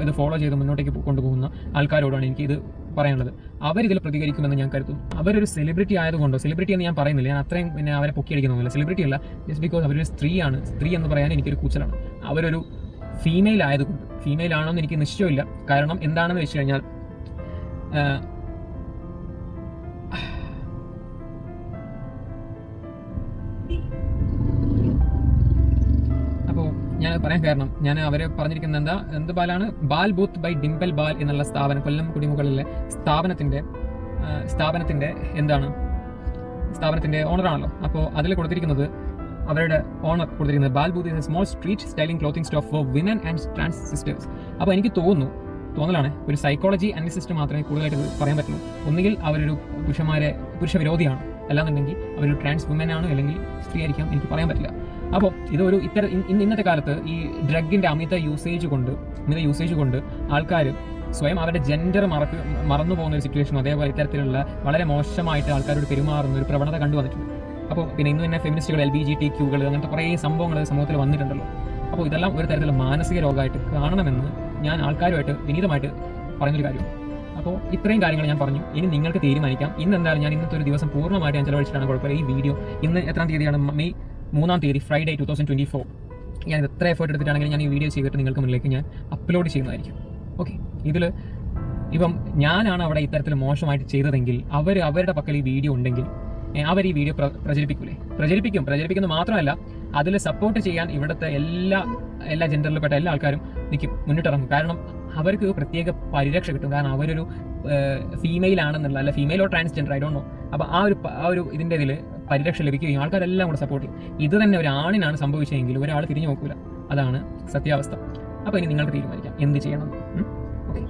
ഇത് ഫോളോ ചെയ്ത് മുന്നോട്ടേക്ക് കൊണ്ടുപോകുന്ന ആൾക്കാരോടാണ് എനിക്കിത് പറയാനുള്ളത്. അവരിതിൽ പ്രതികരിക്കുമെന്ന് ഞാൻ കരുതുന്നു. അവരൊരു സെലിബ്രിറ്റി ആയതുകൊണ്ടോ, സെലിബ്രിറ്റി എന്ന് ഞാൻ പറയുന്നില്ല, ഞാൻ അത്രയും അവരെ പൊക്കിയടിക്കുന്നില്ല, സെലിബ്രിറ്റി അല്ല, ജസ്റ്റ് ബിക്കോസ് അവരൊരു സ്ത്രീയാണ്. സ്ത്രീ എന്ന് പറയാൻ എനിക്കൊരു കൂച്ചലാണ്. അവരൊരു ഫീമെയിൽ ആയതുകൊണ്ട്, ഫീമെയിൽ ആണോ എന്ന് എനിക്ക് നിശ്ചയമില്ല. കാരണം എന്താണെന്ന് വെച്ച് കഴിഞ്ഞാൽ, അപ്പോൾ ഞാൻ പറയാൻ കാരണം, ഞാൻ അവരെ പറഞ്ഞിരിക്കുന്നത് എന്ത് ബാലാണ്, ബാൽ ബൂത്ത് ബൈ ഡിംപിൾ ബാൽ എന്നുള്ള സ്ഥാപനം, കൊല്ലം കുടിമുകളിലെ സ്ഥാപനത്തിൻ്റെ ഓണറാണല്ലോ. അപ്പോൾ അതിൽ കൊടുത്തിരിക്കുന്നത്, അവരുടെ ഓണർ കൊടുത്തിരിക്കുന്നത്, Bal booth is a small street styling clothing store for women and trans sisters. അപ്പോൾ എനിക്ക് തോന്നുന്നു തോന്നലാണ്, ഒരു സൈക്കോളജി അനലിസിസ്റ്റ് മാത്രമേ കൂടുതലായിട്ട് ഇത് പറയാൻ പറ്റുള്ളൂ. ഒന്നുകിൽ അവരൊരു പുരുഷ വിരോധിയാണ്, അല്ലാന്നുണ്ടെങ്കിൽ അവരൊരു ട്രാൻസ് വുമൻ ആണ്, അല്ലെങ്കിൽ സ്ത്രീ ആയിരിക്കാം, എനിക്ക് പറയാൻ പറ്റില്ല. അപ്പോൾ ഇതൊരു ഇന്നത്തെ കാലത്ത് ഈ ഡ്രഗിൻ്റെ അമിത യൂസേജ് കൊണ്ട് ആൾക്കാർ സ്വയം അവരുടെ ജെൻഡർ മറന്നു പോകുന്ന ഒരു സിറ്റുവേഷനും അതേപോലെ ഇത്തരത്തിലുള്ള വളരെ മോശമായിട്ട് ആൾക്കാരോട് പെരുമാറുന്ന ഒരു പ്രവണത കണ്ടുവന്നിട്ടുണ്ട്. അപ്പോൾ പിന്നെ ഇന്ന് തന്നെ ഫെമിനിസ്റ്റുകൾ, LGBTQ അങ്ങനത്തെ കുറേ സംഭവങ്ങൾ സമൂഹത്തിൽ വന്നിട്ടുണ്ടല്ലോ. അപ്പോൾ ഇതെല്ലാം ഒരു തരത്തിലുള്ള മാനസിക രോഗമായിട്ട് കാണണമെന്ന് ഞാൻ ആൾക്കാരുമായിട്ട് വിനീതമായിട്ട് പറഞ്ഞൊരു കാര്യം. അപ്പോൾ ഇത്രയും കാര്യങ്ങൾ ഞാൻ പറഞ്ഞു. ഇനി നിങ്ങൾക്ക് തീരുമാനിക്കാം. ഇന്ന് എന്തായാലും ഞാൻ ഇന്നത്തെ ഒരു ദിവസം പൂർണ്ണമായിട്ട് ഞാൻ ചിലവഴിച്ചിട്ടാണ് കുഴപ്പമില്ല. ഈ വീഡിയോ ഇന്ന് എത്രാം തീയതിയാണ്? മെയ് 3-ാം തീയതി, ഫ്രൈഡേ 2024. ഞാൻ എത്ര എഫേർട്ട് എടുത്തിട്ടാണെങ്കിൽ ഞാൻ ഈ വീഡിയോ ചെയ്തിട്ട് നിങ്ങൾക്ക് മുന്നിലേക്ക് ഞാൻ അപ്ലോഡ് ചെയ്യുന്നതായിരിക്കും. ഓക്കെ, ഇപ്പം ഞാനാണ് അവിടെ ഇത്തരത്തിൽ മോശമായിട്ട് ചെയ്തതെങ്കിൽ അവരുടെ പക്കൽ ഈ വീഡിയോ ഉണ്ടെങ്കിൽ അവർ ഈ വീഡിയോ പ്രചരിപ്പിക്കുന്നു മാത്രമല്ല അതിൽ സപ്പോർട്ട് ചെയ്യാൻ ഇവിടുത്തെ എല്ലാ ജെൻഡറിൽപ്പെട്ട എല്ലാ ആൾക്കാരും എനിക്ക് മുന്നിട്ടിറങ്ങും. കാരണം അവർക്ക് പ്രത്യേക പരിരക്ഷ കിട്ടും. കാരണം അവരൊരു ഫീമെയിൽ ആണെന്നുള്ള, അല്ല ഫീമെയിലോ ട്രാൻസ്ജെൻഡർ, ഐ ഡോണ്ട് നോ. അപ്പോൾ ആ ഒരു ഇതിൻ്റെ ഇതിൽ പരിരക്ഷ ലഭിക്കുകയും ആൾക്കാരെല്ലാം കൂടെ സപ്പോർട്ട് ചെയ്യും. ഇത് തന്നെ ഒരു ആണിനാണ് സംഭവിച്ചതെങ്കിൽ ഒരാൾ തിരിഞ്ഞു നോക്കൂല. അതാണ് സത്യാവസ്ഥ. അപ്പോൾ ഇനി നിങ്ങൾക്ക് തീരുമാനിക്കാം എന്ത് ചെയ്യണം. ഓക്കെ.